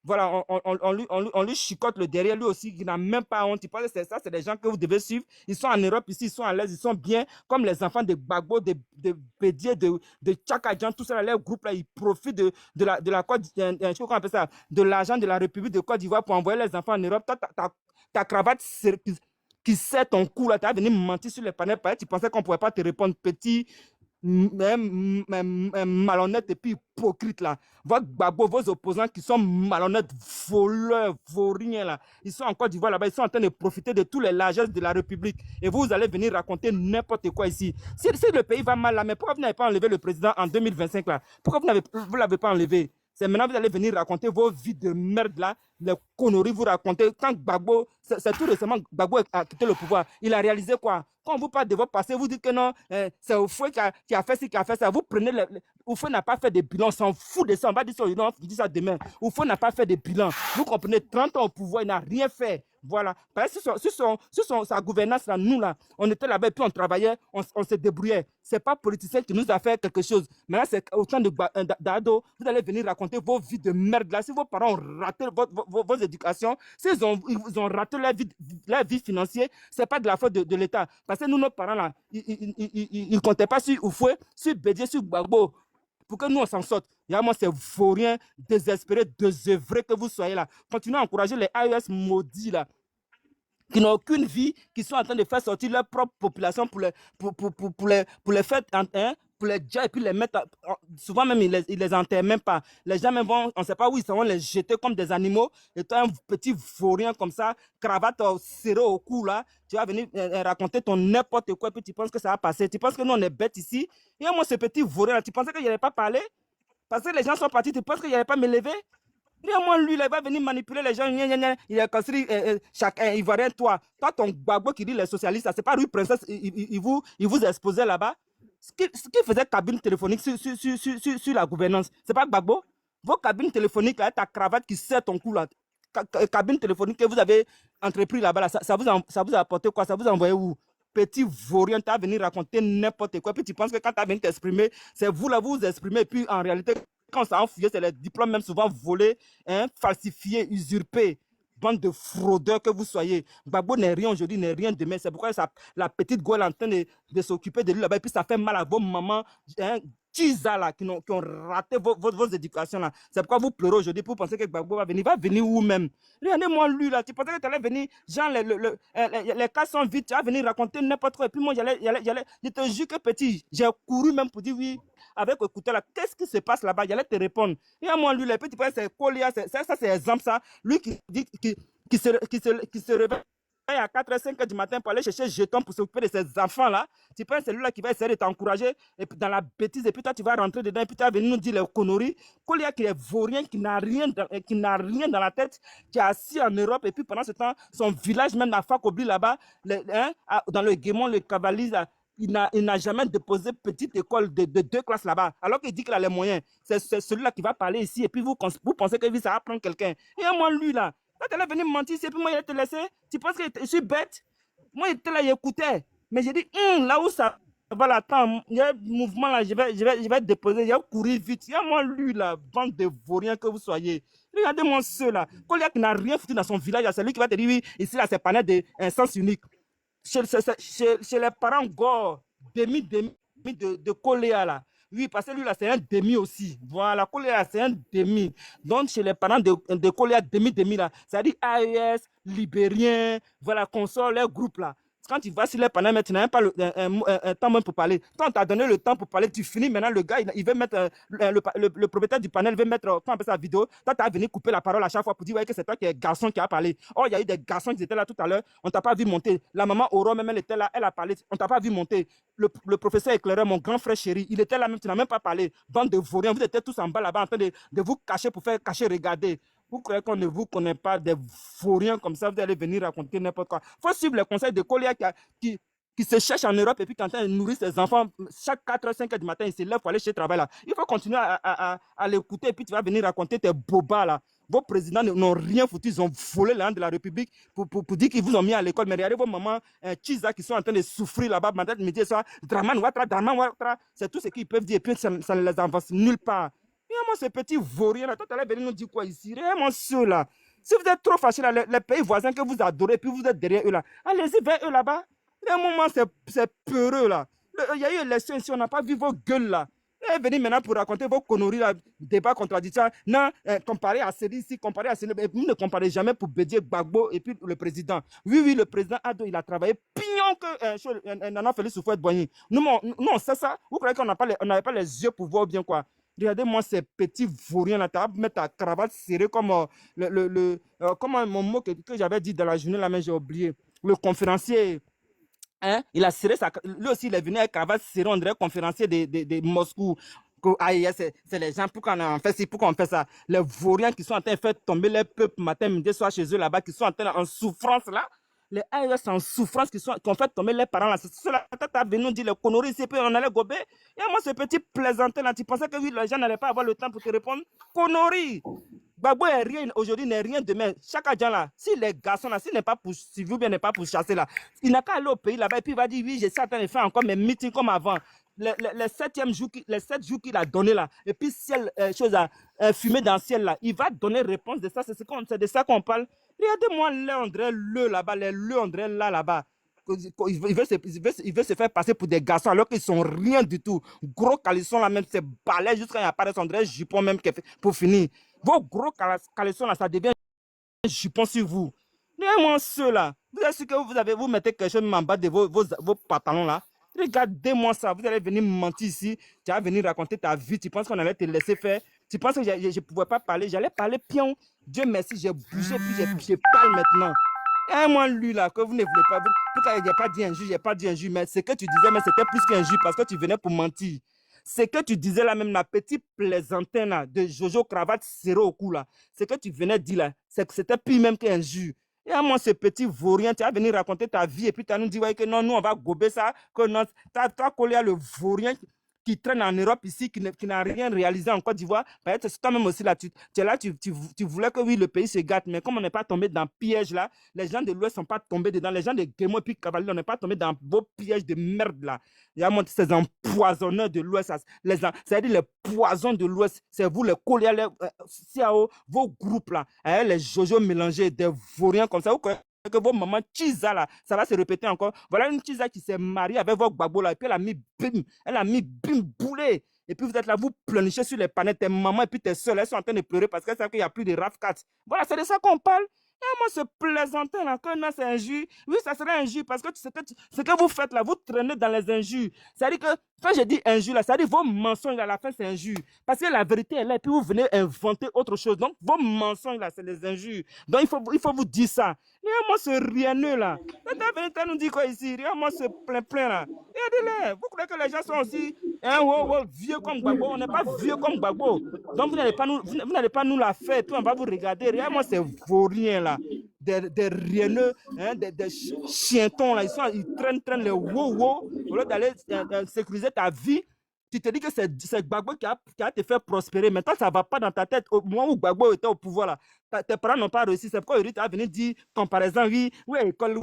Voilà, on lui chicote le derrière, lui aussi, qui n'a même pas honte. Il pense que c'est ça, c'est des gens que vous devez suivre. Ils sont en Europe ici, ils sont à l'aise, ils sont bien, comme les enfants de Gbagbo, de Bédié, de Tchakadjan, tout ça, leur groupe là, ils profitent de la Côte, je sais qu'on appelle ça, de l'argent de la République de Côte d'Ivoire pour envoyer les enfants en Europe. Toi, ta cravate qui sert ton cou là, tu as venu mentir sur les panels, tu pensais qu'on ne pouvait pas te répondre, petit malhonnête et puis hypocrite là. Votre Gbagbo, vos opposants qui sont malhonnêtes, voleurs, vauriens là, ils sont en Côte d'Ivoire là-bas, ils sont en train de profiter de toutes les largesses de la République. Et vous allez venir raconter n'importe quoi ici. Si le pays va mal là, mais pourquoi vous n'avez pas enlevé le président en 2025 là? Pourquoi vous ne l'avez pas enlevé? C'est maintenant que vous allez venir raconter vos vies de merde là, les conneries vous racontez. Quand Gbagbo, c'est tout récemment, Gbagbo a quitté le pouvoir. Il a réalisé quoi? Quand vous parlez de votre passé, vous dites que non, c'est Oufoué qui a fait ci, qui a fait ça. Vous prenez Oufoué n'a pas fait de bilan, on s'en fout de ça. On va dire ça, on dit ça demain. Oufoué n'a pas fait de bilan. Vous comprenez, 30 ans au pouvoir, il n'a rien fait. Voilà. Parce que sur sa gouvernance, là, nous, là, on était là-bas et puis on travaillait, on se débrouillait. Ce n'est pas politicien qui nous a fait quelque chose. Maintenant, c'est au temps d'Ado, vous allez venir raconter vos vies de merde là. Si vos parents ont raté vos éducations, s'ils ils ont raté leur vie financière, ce n'est pas de la faute de l'État. Parce que nous, nos parents, là, ils ne comptaient pas sur Oufoué, sur Bédié, sur Gbagbo. Pour que nous, on s'en sorte. Il y a moi, c'est vaurien, désespéré, désœuvré que vous soyez là. Continuez à encourager les AES maudits là, qui n'ont aucune vie, qui sont en train de faire sortir leur propre population pour les faire, hein, pour les dire et puis les mettre. Souvent même, ils les enterrent même pas. Les gens même vont, on ne sait pas où ils vont les jeter comme des animaux. Et toi, un petit vaurien comme ça, cravate serrée au cou là, tu vas venir raconter ton n'importe quoi et puis tu penses que ça va passer. Tu penses que nous, on est bêtes ici. Et moi, ce petit vaurien là, tu pensais qu'il n'allait pas parler? Parce que les gens sont partis, tu penses qu'il n'allait pas me lever? Moi, lui, il va venir manipuler les gens. Il a construit chacun Ivoirien, toi. Toi, ton Gbagbo qui dit les socialistes, c'est pas Rue Princesse, il vous exposait là-bas. Ce qui faisait cabine téléphonique sur la gouvernance, c'est pas Gbagbo. Vos cabines téléphoniques, là, ta cravate qui serre ton cou là. Cabine téléphonique que vous avez entrepris là-bas, là, ça vous a apporté quoi? Ça vous a envoyé où? Petit vaurien, tu as venu raconter n'importe quoi. Puis tu penses que quand tu as venu t'exprimer, c'est vous là, vous vous exprimez. Puis en réalité, quand ça a enfuyé, c'est les diplômes même souvent volés, hein, falsifiés, usurpés. Bande de fraudeurs que vous soyez. Gbagbo n'est rien aujourd'hui, n'est rien demain. C'est pourquoi la petite gueule est en train de s'occuper de lui là-bas. Et puis ça fait mal à vos mamans, hein, là, qui ont raté vos éducations là. C'est pourquoi vous pleurez aujourd'hui pour penser que Gbagbo va venir. Va venir où même? Regardez-moi lui là. Tu pensais que tu allais venir, genre les cas sont vides, tu vas venir raconter n'importe quoi. Et puis moi, je te jure que petit, j'ai couru même pour dire oui. Avec écouter là, qu'est-ce qui se passe là-bas? J'allais te répondre. Et à moi, lui, les petits, c'est Colia, ça c'est exemple ça. Lui qui se réveille à 4h, 5h du matin pour aller chercher jetons pour s'occuper de ses enfants là. Tu penses c'est lui là qui va essayer de t'encourager et puis dans la bêtise et puis toi tu vas rentrer dedans et puis tu vas venir nous dire les conneries. Colia qui est vaurien, qui n'a rien dans la tête, qui est assis en Europe et puis pendant ce temps, son village même la Fakobli là-bas, dans le Guémon, le Cavalier là, il n'a jamais déposé petite école de 2 classes là-bas, alors qu'il dit qu'il a les moyens. C'est celui-là qui va parler ici, et puis vous pensez que ça va prendre quelqu'un. Et moi, lui, là, tu allais venir mentir ici, et puis moi, il allait te laisser. Tu penses que je suis bête? Moi, il était là, il écoutait. Mais j'ai dit, là où ça va, là, attends, il y a un mouvement là, je vais déposer, il y a courir vite. Il y a moi, lui, là, bande de vauriens que vous soyez. Regardez-moi ceux là. Colia qui n'a rien foutu dans son village, c'est lui qui va te dire, oui, ici, là, c'est pas net de sens unique. Chez les parents gore, demi de Coléa là. Oui, parce que lui là, c'est un demi aussi. Voilà, Coléa, c'est un demi. Donc, chez les parents de Coléa, demi là, ça dit AES, Libérien, voilà, consort, leur groupe là. Quand tu vas sur les panels, tu n'as même pas un temps même pour parler. Quand on t'a donné le temps pour parler, tu finis. Maintenant, le gars, il veut mettre, le propriétaire du panel veut mettre, comment on appelle ça, vidéo. Toi, tu as venu couper la parole à chaque fois pour dire ouais, que c'est toi qui es garçon qui a parlé. Oh, il y a eu des garçons qui étaient là tout à l'heure. On t'a pas vu monter. La maman Aurore, même, elle était là. Elle a parlé. On t'a pas vu monter. Le professeur éclaireur, mon grand frère chéri, il était là même. Tu n'as même pas parlé. Bande de vauriens. Vous étiez tous en bas là-bas en train de vous cacher pour faire cacher, regarder. Vous croyez qu'on ne vous connaît pas des vauriens comme ça, vous allez venir raconter n'importe quoi. Il faut suivre les conseils de Colia qui se cherche en Europe et puis quand il nourrit ses enfants, chaque 4h, 5h du matin, il se lève pour aller chez le travail là. Il faut continuer à l'écouter et puis tu vas venir raconter tes bobas là. Vos présidents n'ont rien foutu, ils ont volé l'argent de la République pour dire qu'ils vous ont mis à l'école. Mais regardez vos mamans Chiza qui sont en train de souffrir là-bas, matin, midi et soir. Draman Ouattara, c'est tout ce qu'ils peuvent dire et puis ça ne les avance nulle part. Réellement, ce petit vaurien là, toi, tu allais venir nous dire quoi ici? Réellement, ceux-là. Si vous êtes trop fâchés là, les pays voisins que vous adorez, puis vous êtes derrière eux là, allez-y vers eux là-bas. Réellement, c'est peureux là. Il y a eu l'élection ici, on n'a pas vu vos gueules là. Et venez maintenant pour raconter vos conneries là, débat contradictoire. Non, comparé à celui ici, comparé à celui-là, vous ne comparez jamais pour Bédier Gbagbo et puis le président. Oui, le président Ado, il a travaillé pignon que Nana Félix Houphouët-Boigny. Nous, on sait ça. Vous croyez qu'on n'avait pas les yeux pour voir bien quoi? Regardez-moi ces petits vauriens là, tu vas mettre ta cravate serrée comme comme mon mot que j'avais dit dans la journée là, mais j'ai oublié. Le conférencier, hein, il a serré lui aussi il est venu avec cravate serrée, on dirait conférencier de Moscou. C'est les gens, pourquoi on fait ci, pourquoi on fait ça? Les vauriens qui sont en train de faire tomber les peuples matin, midi, soir chez eux là-bas, qui sont en train en souffrance là. Les AES en souffrance qui ont fait tomber les parents là. C'est cela que tu as venu nous dire, les conneries ici, puis on allait gober. Et moi, ce petit plaisantin là, tu pensais que oui, les gens n'allaient pas avoir le temps pour te répondre? Conneries! Gbagbo est rien aujourd'hui, n'est rien demain. Chaque agent là, si les garçons là, s'il n'est pas pour suivre ou bien n'est pas pour chasser là, il n'a qu'à aller au pays là-bas et puis il va dire oui, j'essaie de faire encore mes meetings comme avant. Les 7 jours qu'il a donné là, et puis ciel, chose à fumer dans le ciel là, il va donner réponse de ça, c'est de ça qu'on parle. Regardez-moi le là-bas, les le là-bas. Il veut se faire passer pour des garçons alors qu'ils sont rien du tout. Gros calissons là même, c'est balai jusqu'à il apparaît son vrai jupon même pour finir. Vos gros calissons là, ça devient un jupon sur vous. Regardez-moi ceux-là. Vous êtes sûr que vous mettez quelque chose en bas de vos pantalons là? Regardez-moi ça. Vous allez venir mentir ici. Tu vas venir raconter ta vie. Tu penses qu'on allait te laisser faire? Tu penses que je ne pouvais pas parler? J'allais parler pion. Dieu merci, j'ai bougé puis je parle maintenant. Et moi, lui là, que vous ne voulez pas. Pourquoi il n'y a pas dit injure? Il n'y a pas dit injure. Mais ce que tu disais, mais c'était plus qu'injure parce que tu venais pour mentir. Ce que tu disais là, même la petite plaisantin là, de Jojo cravate serrée au cou là, ce que tu venais dire là, c'était plus même qu'injure. Et à moi, ce petit vaurien, tu vas venir raconter ta vie et puis tu vas nous dire ouais, que non, nous on va gober ça, que non, tu as collé à le vaurien qui traîne en Europe ici, qui n'a rien réalisé en Côte d'Ivoire. C'est toi-même aussi là, tu es là, tu voulais que oui, le pays se gâte, mais comme on n'est pas tombé dans le piège là, les gens de l'Ouest ne sont pas tombés dedans, les gens de Guémo et puis Cavalier, on n'est pas tombé dans vos pièges de merde là. Il y a ces empoisonneurs de l'Ouest, c'est-à-dire les poisons de l'Ouest, c'est vous les colliers, les CAO, vos groupes là, les Jojo mélangés, des vauriens comme ça, vous croyez que vos mamans Chiza là, ça va se répéter encore. Voilà une Chiza qui s'est mariée avec vos Gbagbo là, et puis elle a mis bim boulet. Et puis vous êtes là, vous pleurnichez sur les panneaux, tes mamans et puis tes soeurs, elles sont en train de pleurer parce qu'elles savent qu'il n'y a plus de RAF4. Voilà, c'est de ça qu'on parle. Et moi, ce plaisantin là, que non, c'est injure. Oui, ça serait injure parce que ce que vous faites là, vous traînez dans les injures. C'est-à-dire que quand je dis injure là, c'est-à-dire vos mensonges à la fin, c'est injure. Parce que la vérité est là et puis vous venez inventer autre chose. Donc vos mensonges là, c'est les injures. Donc il faut vous dire ça. Regarde-moi ce rieneux là. Tu nous dit quoi ici? Regarde-moi ce plein là. Regardez-les. Vous croyez que les gens sont aussi vieux comme Gbagbo? On n'est pas vieux comme Gbagbo. Donc vous n'allez pas nous la faire et puis on va vous regarder. Regarde-moi ces vauriens là. Des rieneux, hein, des chientons là. Ils traînent les wow-wow. Au lieu d'aller sécuriser ta vie, tu te dis que c'est Gbagbo qui a te fait prospérer. Maintenant, ça ne va pas dans ta tête. Au moment où Gbagbo était au pouvoir, là, tes parents n'ont pas réussi. C'est pourquoi tu as venu dire, comparaison, oui, école,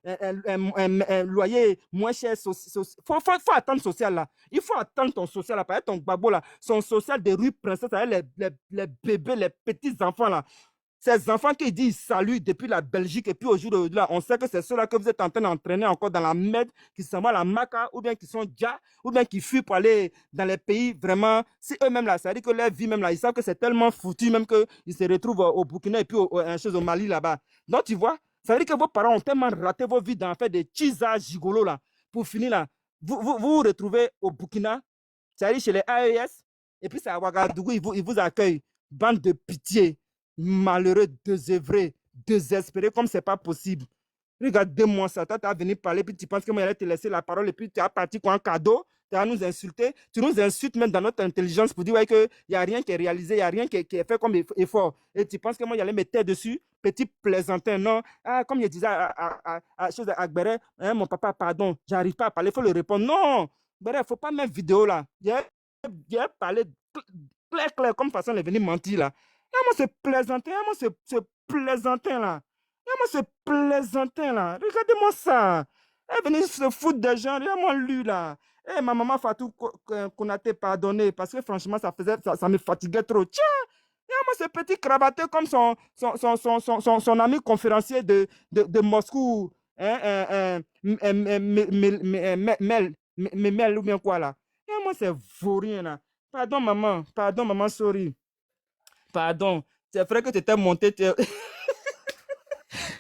un loyer moins cher. Faut attendre social là. Il faut attendre ton social là. Par exemple, ton Gbagbo là, son social des rues princesses, les bébés, les petits-enfants là. Ces enfants qui disent salut depuis la Belgique et puis aujourd'hui, là, on sait que c'est ceux-là que vous êtes en train d'entraîner encore dans la merde, qui s'en vont à la Maca, ou bien qui sont déjà, ou bien qui fuient pour aller dans les pays vraiment, si eux-mêmes là, ça veut dire que leur vie même là, ils savent que c'est tellement foutu même qu'ils se retrouvent au Burkina et puis au Mali là-bas. Donc tu vois, Ça veut dire que vos parents ont tellement raté vos vies dans faire des chisa gigolos là. Pour finir là, vous retrouvez au Burkina, ça arrive chez les AES, et puis c'est à Ouagadougou, ils vous accueillent. Bande de pitié, malheureux, désœuvrés, désespérés, comme c'est pas possible. Regardez-moi ça, toi tu as venu parler, puis tu penses que moi j'allais te laisser la parole, et puis tu as parti quoi un cadeau, tu vas nous insulter, tu nous insultes même dans notre intelligence pour dire ouais, qu'il n'y a rien qui est réalisé, il n'y a rien qui est fait comme effort. Et tu penses que moi j'allais me taire dessus, petit plaisantin, non? Ah, comme je disais à Gbere, hein, mon papa, pardon, j'arrive pas à parler, il faut le répondre. Non, Gbere, il ne faut pas mettre vidéo là. J'ai parlé clair, comme façon de venir mentir là. Et moi c'est plaisantin, moi c'est plaisantin là. Moi, ce plaisantin là, regardez-moi ça. Elle venait se foutre des gens, regarde-moi lui là. Et ma maman Fatou qu'on a été pardonné parce que franchement, ça me fatiguait trop. Tiens, regarde-moi ce petit cravaté comme son ami conférencier de Moscou. Hein, Mel ou bien quoi là. Regarde-moi, c'est vaurien là. Pardon, maman, sorry. Pardon, c'est vrai que tu étais monté.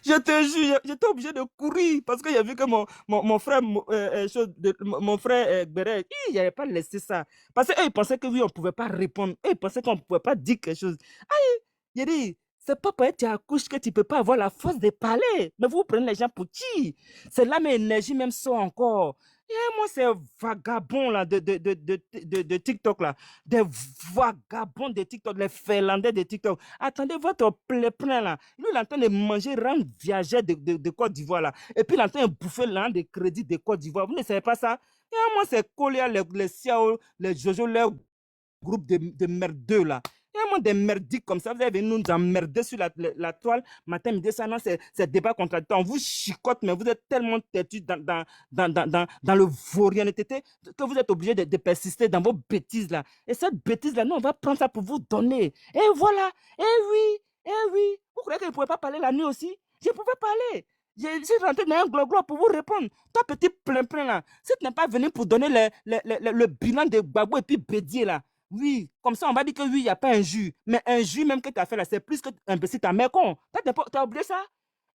Je te jure, j'étais obligé de courir parce que j'ai vu que mon frère, mon frère Béré, il n'avait pas laissé ça. Parce qu'eux, ils pensaient que oui, on ne pouvait pas répondre. Eux, ils pensaient qu'on ne pouvait pas dire quelque chose. Aïe, j'ai dit, c'est pas parce que tu accouches que tu ne peux pas avoir la force de parler. Mais vous prenez les gens pour qui? C'est là mes énergies même sont encore. Et moi, c'est vagabond là, de TikTok là. Des vagabonds de TikTok, les Finlandais de TikTok. Attendez, votre plein là. Lui, il est en train de manger rang viagère de Côte d'Ivoire là. Et puis, il est en train de bouffer l'an de crédit de Côte d'Ivoire. Vous ne savez pas ça? Et moi, c'est collé les Siao, les Jojo, leur groupe de merdeux là. Il y a vraiment des merdiques comme ça. Vous avez nous emmerder sur la toile. Matin, midi, ça, non, c'est débat contradictoire. On vous chicote, mais vous êtes tellement têtus dans le vaurienneté que vous êtes obligé de persister dans vos bêtises là. Et cette bêtise là, nous, on va prendre ça pour vous donner. Et voilà. Eh oui. Vous croyez que je ne pouvais pas parler la nuit aussi? Je pouvais parler. Je suis rentré dans un glo-glo pour vous répondre. Toi, petit plein là, si tu n'es pas venu pour donner le bilan de Gbagbo et puis Bédier là, oui, comme ça, on va dire que oui, il n'y a pas un jus. Mais un jus même que tu as fait là, c'est plus que imbécile ta mère con. Tu as oublié ça?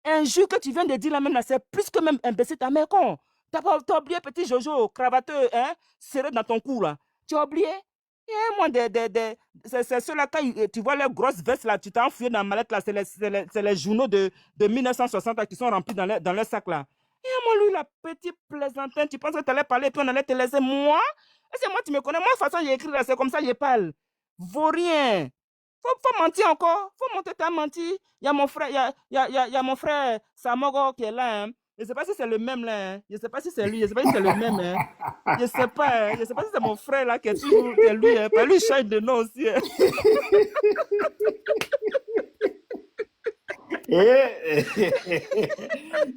Un jus que tu viens de dire là même là, c'est plus que même imbécile ta mère con. Tu as oublié petit Jojo, cravateux, hein, serré dans ton cou là. Tu as oublié? Et moi, c'est ceux-là, quand tu vois leurs grosses vestes là, tu t'es enfouillé dans la mallette là, c'est les journaux de 1960 là, qui sont remplis dans leur sac là. Et moi, lui, la petite plaisantin, tu penses que tu allais parler et puis on allait te laisser moi? Et c'est moi, tu me connais. Moi, de toute façon, j'ai écrit là, c'est comme ça, je parle. Vaurien. Faut mentir encore. Faut monter ta menti. Il y a mon frère, il y a mon frère Samogo qui est là. Hein. Je ne sais pas si c'est le même là. Hein. Je ne sais pas si c'est lui. Je ne sais pas si c'est le même. Hein. Je ne sais pas. Hein. Je ne sais pas si c'est mon frère là qui est toujours lui. Hein. Lui, il change de nom aussi. Hein.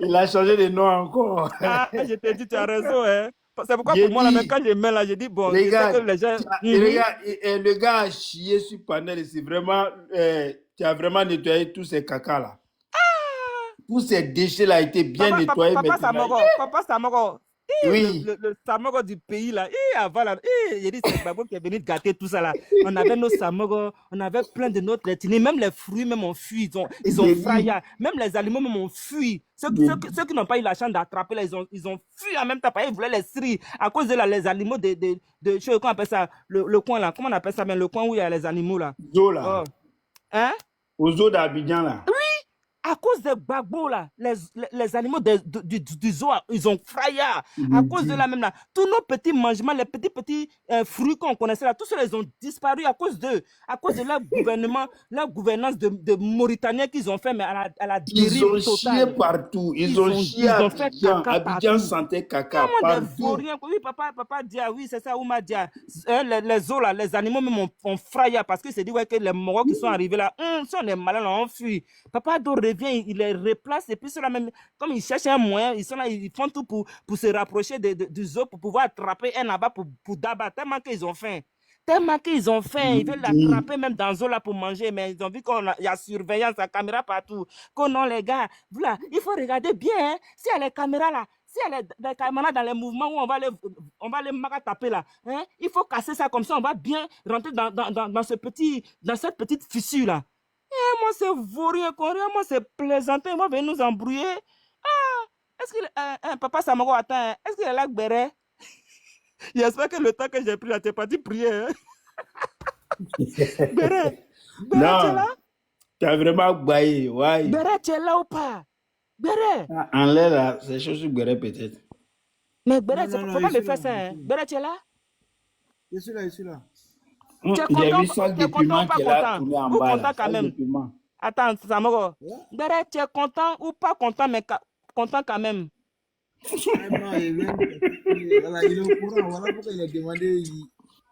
Il a changé de nom encore. Ah, je t'ai dit, tu as raison. Hein. C'est pourquoi pour moi, là, même quand je mets là, je dis, bon, les gars, que les gens... le gars a chié sur Panel, c'est vraiment, tu as vraiment nettoyé tous ces caca là. Tous ces déchets là étaient bien nettoyés. Papa Samogo. Oui. Le Samogo du pays là. Avant là, j'ai dit c'est Gbagbo qui est venu gâter tout ça là. On avait nos Samogo, on avait plein de notre rétinés, même les fruits même ont fui, ils ont fraillé, même les animaux même ont fui. Ceux qui n'ont pas eu la chance d'attraper là, ils ont fui en même temps, ils voulaient les stries à cause de là, les animaux de comment on appelle ça, le coin là, comment on appelle ça, mais le coin où il y a les animaux là. Zoo là. Oh. Hein? Aux zoo d'Abidjan là. Oui. À cause de Gbagbo, là, les animaux du zoo, ils ont fraillé. À cause de la même là. Tous nos petits mangements, les petits fruits qu'on connaissait là, tous ceux-là, ils ont disparu à cause d'eux. À cause de leur gouvernement, leur gouvernance de Mauritaniens qu'ils ont fait, mais à la dérive ils ont totale. Chié partout. Ils ont chié à Abidjan. Abidjan sentait caca partout. Oui, papa dit, oui, c'est ça, Ouma dit. Les zoos, là, les animaux même ont fraillé parce qu'ils se disent ouais, que les Marocs qui sont arrivés là, si on est malin, on fuit. Papa Ado revient, il les replace et puis ceux-là même, comme ils cherchent un moyen, ils sont là, ils font tout pour se rapprocher du zoo pour pouvoir attraper un là-bas pour Daba, tellement qu'ils ont faim. Ils veulent l'attraper même dans le zoo là pour manger, mais ils ont vu qu'il y a surveillance, la caméra partout. Que non, les gars, voilà, il faut regarder bien, hein, s'il y a les caméras là, s'il y a les caméras dans les mouvements où on va les taper là, hein, il faut casser ça comme ça, on va bien rentrer dans cette petite fissure là. Regarde-moi ce vaurien, regarde-moi ce plaisantin, il va venir nous embrouiller. Ah, est-ce qu'il papa Samaro, attends, hein, est-ce qu'il est là, Béret? J'espère que le temps que j'ai pris là, t'es parti prier. Hein? Béret, tu es là? Non, tu as vraiment baillé. Ouais. Béret, tu es là ou pas? Béret. En l'air, là, c'est chose sur Béret peut-être. Mais Béret, Non, non, faut non, pas je me suis faire là. ça. Hein? Béret, tu es là? Je suis là, je suis là. Tu es J'ai content, vu ça tu es de content piment ou pas qu'elle a content? tourné en Ou bas content là. quand Ça de même? piment. Attends, Samaro. Ouais. Béret, tu es content ou pas content, mais content quand même? Vraiment, il vient voilà, il est au courant. Voilà pourquoi il a demandé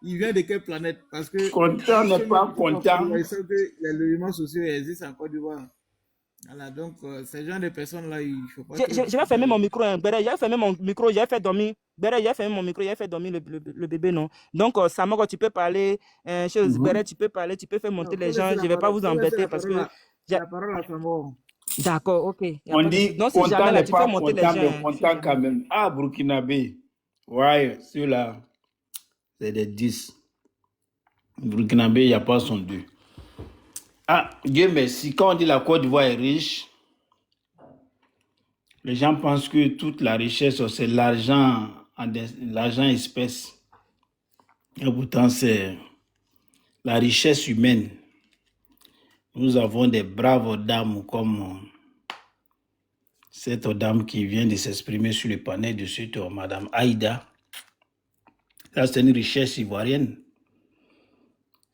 il vient de quelle planète. Parce que Content n'est pas content. ils savent que les logements sociaux existent en Côte d'Ivoire. Voilà, donc ces genre de personnes-là, il ne faut pas. Je vais fermer mon micro. Hein. Béret, j'ai fermé mon micro, j'ai fait dormir. Béret, j'ai fermé mon micro, j'ai fait dormir le bébé, non? Donc, Samaro, tu peux parler. Béret, tu peux parler, tu peux faire monter les gens. Je ne vais pas vous embêter parce que. La parole à Samaro. D'accord, ok. On dit donc, si content jamais là, n'est tu pas fais monter les content, gens. mais Hein, content quand même. Ah, Burkinabé. Ouais, ceux-là, c'est des 10. Burkinabé, il n'y a pas son dû. Ah, Dieu merci, quand on dit la Côte d'Ivoire est riche, les gens pensent que toute la richesse, c'est l'argent espèce. Et pourtant, c'est la richesse humaine. Nous avons des braves dames comme cette dame qui vient de s'exprimer sur le panel de suite, Madame Aïda. Ça, c'est une richesse ivoirienne.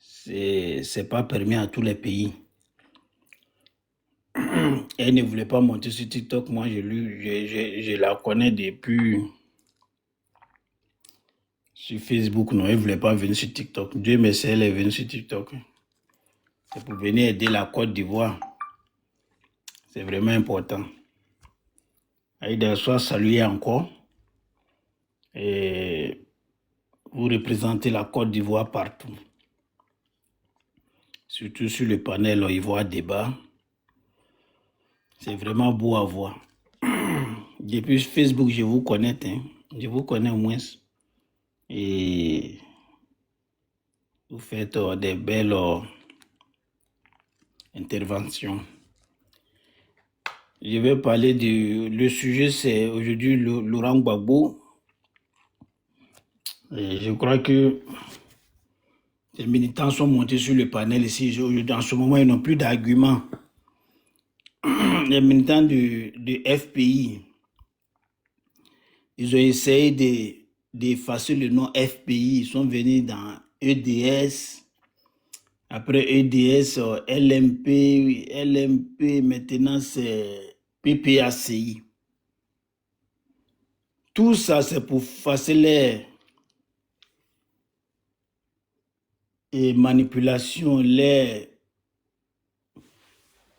C'est pas permis à tous les pays. Elle ne voulait pas monter sur TikTok. Moi, je la connais depuis sur Facebook. Non, elle ne voulait pas venir sur TikTok. Dieu merci, elle est venue sur TikTok. C'est pour venir aider la Côte d'Ivoire. C'est vraiment important. Aïda, soit saluée encore. Et vous représentez la Côte d'Ivoire partout. Surtout sur le panel Ivoire Débat. C'est vraiment beau à voir. Depuis Facebook, je vous connais. Hein. Je vous connais au moins. Et vous faites des belles interventions. Je vais parler le sujet, c'est aujourd'hui Laurent Gbagbo. Et je crois que les militants sont montés sur le panel ici. Aujourd'hui, en ce moment, ils n'ont plus d'arguments. Les militants du FPI, ils ont essayé d'effacer le nom FPI. Ils sont venus dans EDS. Après EDS, LMP, maintenant c'est PPACI. Tout ça, c'est pour effacer les manipulations, les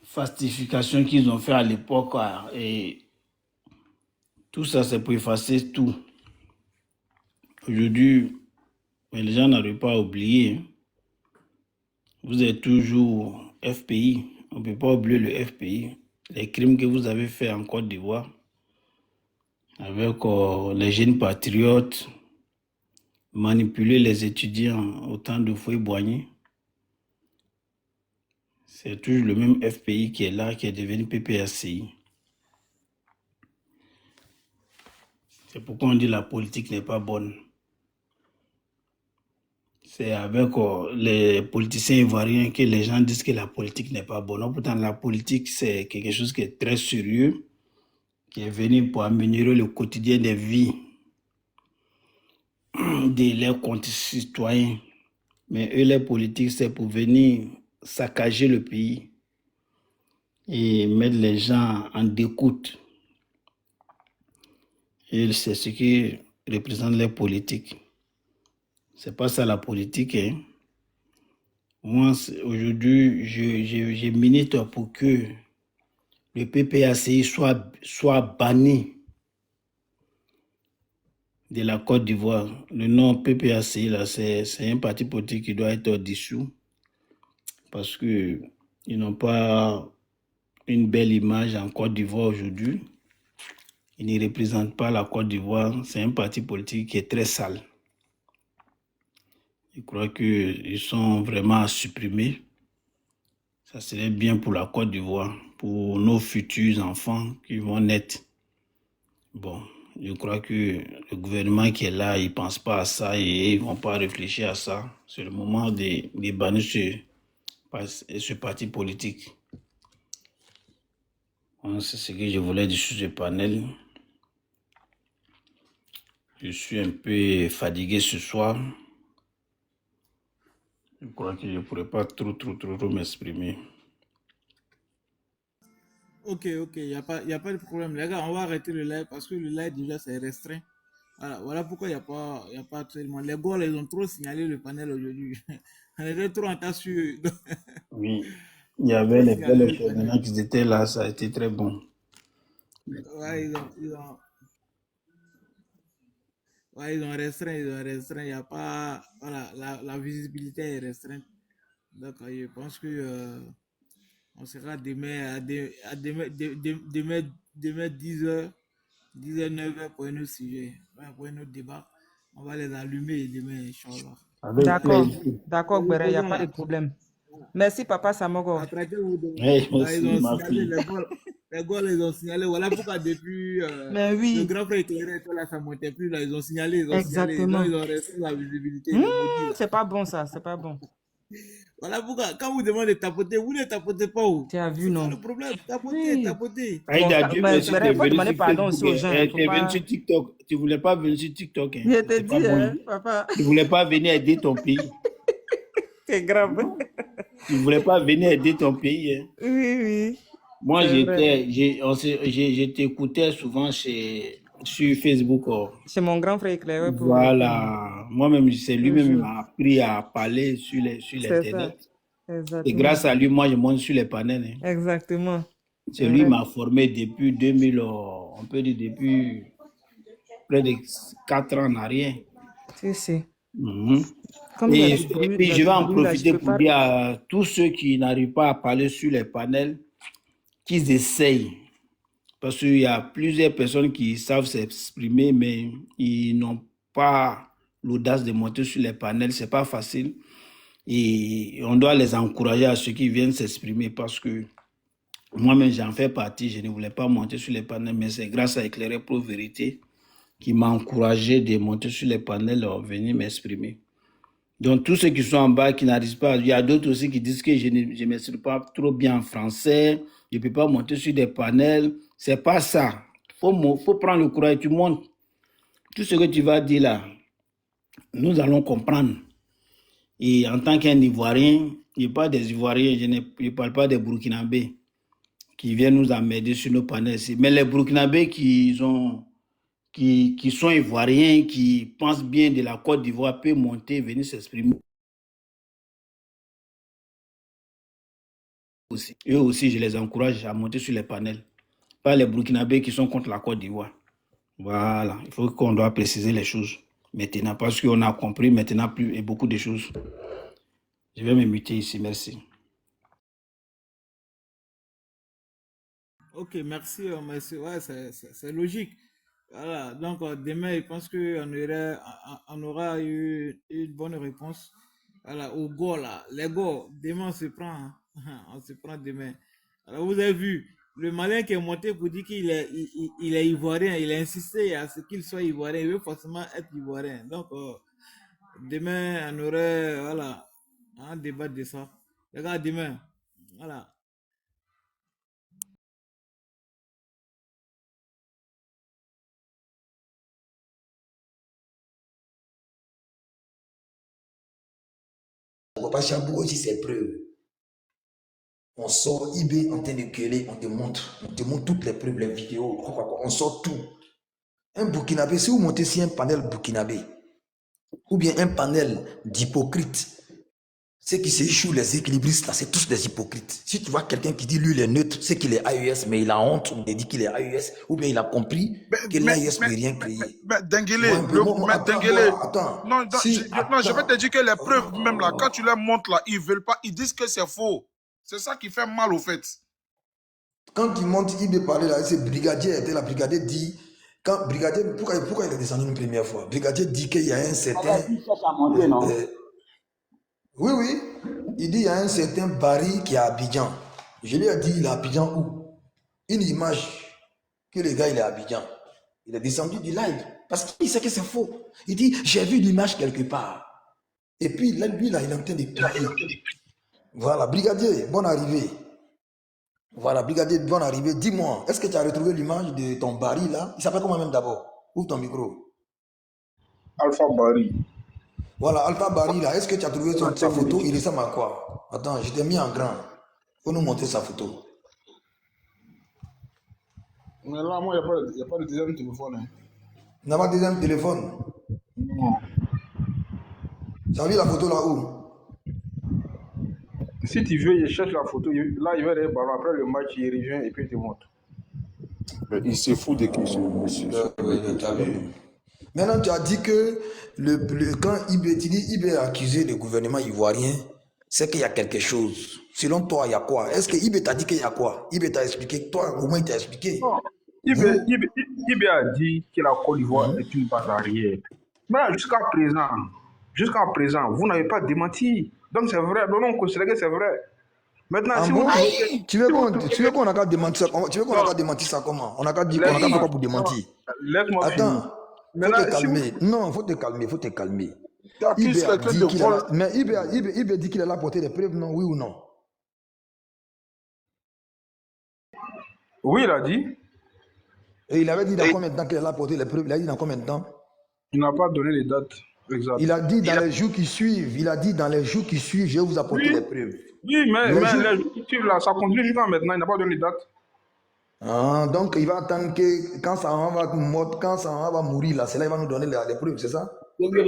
falsifications qu'ils ont fait à l'époque. Et tout ça, c'est pour effacer tout. Aujourd'hui, les gens n'arrivent pas à oublier. Vous êtes toujours FPI. On ne peut pas oublier le FPI. Les crimes que vous avez faits en Côte d'Ivoire avec les jeunes patriotes, manipuler les étudiants au temps de Fouet-Boigny. C'est toujours le même FPI qui est là, qui est devenu PPACI. C'est pourquoi on dit que la politique n'est pas bonne. C'est avec les politiciens ivoiriens que les gens disent que la politique n'est pas bonne. Pourtant, la politique, c'est quelque chose qui est très sérieux, qui est venu pour améliorer le quotidien des vies de leurs concitoyens. Mais eux, les politiques, c'est pour venir saccager le pays et mettre les gens en découte. Et c'est ce qui représente les politiques. C'est pas ça la politique. Hein. Moi, aujourd'hui, je milite pour que le PPACI soit banni de la Côte d'Ivoire. Le nom PPACI, là, c'est un parti politique qui doit être dissous parce qu'ils n'ont pas une belle image en Côte d'Ivoire aujourd'hui. Ils ne représentent pas la Côte d'Ivoire. C'est un parti politique qui est très sale. Je crois qu'ils sont vraiment à supprimer. Ça serait bien pour la Côte d'Ivoire, pour nos futurs enfants qui vont naître. Bon, je crois que le gouvernement qui est là, il ne pense pas à ça et ils ne vont pas réfléchir à ça. C'est le moment de bannir ce parti politique. C'est ce que je voulais dire sur ce panel. Je suis un peu fatigué ce soir. Je crois que je ne pourrais pas trop m'exprimer. Ok, il n'y a pas de problème. Les gars, on va arrêter le live parce que le live déjà c'est restreint. Voilà pourquoi il n'y a pas tellement. Les gars, ils ont trop signalé le panel aujourd'hui. On était trop en tas sur. Oui, il y avait les belles choses qui étaient là, ça a été très bon. Ouais, ils ont restreint, il n'y a pas. Voilà, la visibilité est restreinte. Donc, je pense que on sera demain à demain 10h, 9h pour un autre sujet, pour un autre débat. On va les allumer demain, Inch'Allah. D'accord, Béré, il n'y a pas de problème. Merci, Papa Samogo. Hey, merci, ma fille. Les gars, ils ont signalé. Voilà pourquoi depuis le grand frère éclairé, là, ça ne montait plus. Là, ils ont signalé. Exactement. Ils ont resté la visibilité. C'est pas bon, ça. C'est pas bon. Voilà pourquoi, quand vous demandez de tapoter, vous ne tapotez pas. Tu as vu, non? C'est le problème. Tapotez. Aïda, Dieu merci, il faut demander pardon aussi aux gens. Tu es venu sur TikTok. Tu ne voulais pas venir sur TikTok. Hein. Je te dis, papa. Tu ne voulais pas venir aider ton pays. C'est grave. Tu ne voulais pas venir aider ton pays. Hein. Oui. Moi, je t'écoutais souvent sur Facebook. C'est mon grand frère éclairé. Voilà. Moi-même, c'est lui-même qui m'a appris à parler sur l'Internet. Et grâce à lui, moi, je monte sur les panels. Hein. Exactement. C'est lui qui m'a formé depuis 2000, on peut dire depuis près de 4 ans en arrière. Si. Et puis, je vais en profiter pour dire à tous ceux qui n'arrivent pas à parler sur les panels qu'ils essayent. Parce qu'il y a plusieurs personnes qui savent s'exprimer, mais ils n'ont pas l'audace de monter sur les panels. Ce n'est pas facile. Et on doit les encourager à ceux qui viennent s'exprimer parce que moi-même, j'en fais partie. Je ne voulais pas monter sur les panels, mais c'est grâce à Éclairé Pro Vérité qui m'a encouragé de monter sur les panels et venir m'exprimer. Donc, tous ceux qui sont en bas, qui n'arrivent pas, il y a d'autres aussi qui disent que je ne m'exprime pas trop bien en français, je ne peux pas monter sur des panels. Ce n'est pas ça. Il faut prendre le courage, tu montes. Tout ce que tu vas dire là, nous allons comprendre. Et en tant qu'un Ivoirien, je ne parle pas des Ivoiriens, je ne parle pas des Burkinabés qui viennent nous emmerder sur nos panels ici. Mais les Burkinabés qui sont Ivoiriens, qui pensent bien de la Côte d'Ivoire, peuvent monter, venir s'exprimer. Eux aussi, je les encourage à monter sur les panels. Pas les Burkinabés qui sont contre la Côte d'Ivoire. Voilà, il faut qu'on doit préciser les choses maintenant, parce qu'on a compris maintenant plus et beaucoup de choses. Je vais me muter ici, merci. Ok, merci. Ouais, c'est logique. Voilà, donc demain, je pense qu'on aura eu une bonne réponse. Voilà, au go là. Les go, demain on se prend. Hein. On se prend demain. Alors vous avez vu, le malin qui est monté pour dire qu'il est, il est ivoirien, il a insisté à ce qu'il soit ivoirien, il veut forcément être ivoirien. Donc demain, on aurait voilà, un débat de ça. Regarde demain. Voilà. Papa Chabou aussi ses preuves. On sort eBay en train de gueuler, on te montre toutes les preuves, les vidéos, on sort tout. Un Burkinabé, si vous montez sur un panel Burkinabé, ou bien un panel d'hypocrites, ceux qui se jouent les équilibristes là, c'est tous des hypocrites. Si tu vois quelqu'un qui dit lui il est neutre, c'est qu'il est AES, mais il a honte, on dit qu'il est AES, ou bien il a compris que l'AES ne peut rien créer. Dengele, attends. Non, je vais te dire que les preuves, même là, quand tu les montres là, ils veulent pas, ils disent que c'est faux. C'est ça qui fait mal au fait. Quand il monte, il veut parler là, c'est Brigadier était là, Brigadier dit, quand Brigadier, pourquoi il est descendu une première fois? Brigadier dit qu'il y a un certain... Oui. Il dit il y a un certain Barry qui est à Abidjan. Je lui ai dit il est à Abidjan où? Une image que le gars il est à Abidjan. Il est descendu du live parce qu'il sait que c'est faux. Il dit j'ai vu l'image quelque part. Et puis là, lui là, il est en train de plier. Voilà, brigadier, bonne arrivée. Voilà, brigadier, bonne arrivée. Dis-moi, est-ce que tu as retrouvé l'image de ton Barry là? Il s'appelle comment même d'abord? Ouvre ton micro. Alpha Barry. Voilà, Alpha Barry là, est-ce que tu as trouvé sa photo? Il ressemble à quoi? Attends, je t'ai mis en grand. Faut nous montrer sa photo. Mais là, moi, il n'y a pas de deuxième téléphone. Hein. Il n'y a pas de deuxième téléphone? Non. Tu as vu la photo là où? Si tu veux, il cherche la photo. Là, il va aller ballon. Après le match, il revient et puis il te montre. Il se fout des questions, monsieur. Tu as vu. Maintenant, tu as dit que quand Ibé est accusé le gouvernement ivoirien, c'est qu'il y a quelque chose. Selon toi, il y a quoi? Est-ce que Ibé t'a dit qu'il y a quoi? Ibé t'a expliqué. Toi, au moins, il t'a expliqué. Non. Ibé a dit que la Côte d'Ivoire est une base arrière. Mais jusqu'à présent, vous n'avez pas démenti. Donc c'est vrai. Donc on considère que c'est vrai. Maintenant, si bon? vous... Tu veux qu'on a qu'à démentir ça? Tu veux qu'on a qu'à démentir ça comment? On a qu'à dire qu'on a qu'à faire quoi pour démentir? Laisse-moi Attends. Maintenant, faut te calmer. Non, faut te calmer. Ibé dit qu'il a apporté des preuves, non? Oui ou non? Oui, il a dit. Et il avait dit dans combien de temps qu'il a apporté les preuves? Il a dit dans combien de temps? Il n'a pas donné les dates exactes. Il a dit dans les jours qui suivent. Je vais vous apporter les preuves. Oui, mais les jours qui suivent là, ça continue jusqu'à maintenant. Il n'a pas donné les dates. Ah, donc il va attendre que quand ça va mourir là, c'est là qu'il va nous donner les preuves, c'est ça? Ça fait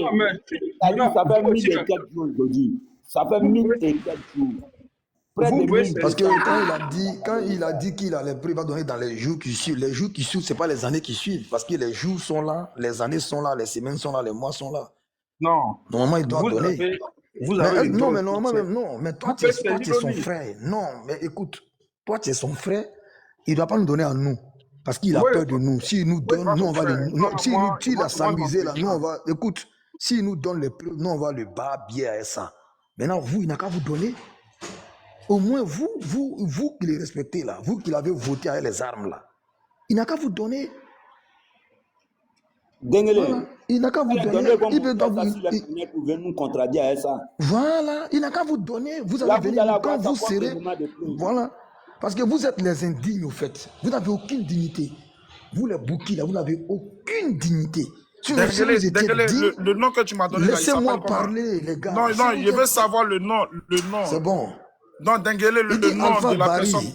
1004 jours aujourd'hui. Ça fait 1004 jours. Parce que quand il a dit qu'il a les preuves, il va donner dans les jours qui suivent. Les jours qui suivent, ce n'est pas les années qui suivent. Parce que les jours sont là, les années sont là, les semaines sont là, les mois sont là. Non. Normalement, il doit donner. Mais toi, tu es son frère. Non, mais écoute, toi, tu es son frère. Il ne doit pas nous donner à nous. Parce qu'il a peur de nous. S'il nous donne, nous, on va le... S'il a s'amuser là, nous, on va... Écoute, s'il nous donne les preuves, nous, on va le battre bien à ça. Maintenant, vous, il n'a qu'à vous donner. Au moins, vous qui les respectez là, vous qui l'avez voté avec les armes là, il n'a qu'à vous donner. Voilà. Il n'a qu'à vous donner. Il pouvait nous contredire à ça. Voilà, il n'a qu'à vous donner. Vous allez venir quand vous serez. Voilà. Parce que vous êtes les indignes au fait. Vous n'avez aucune dignité. Vous les bouquis là, vous n'avez aucune dignité. Le nom que tu m'as donné là, laissez-moi parler, les gars. Non, je veux savoir le nom. C'est bon. Non, Denguele, le nom de la personne.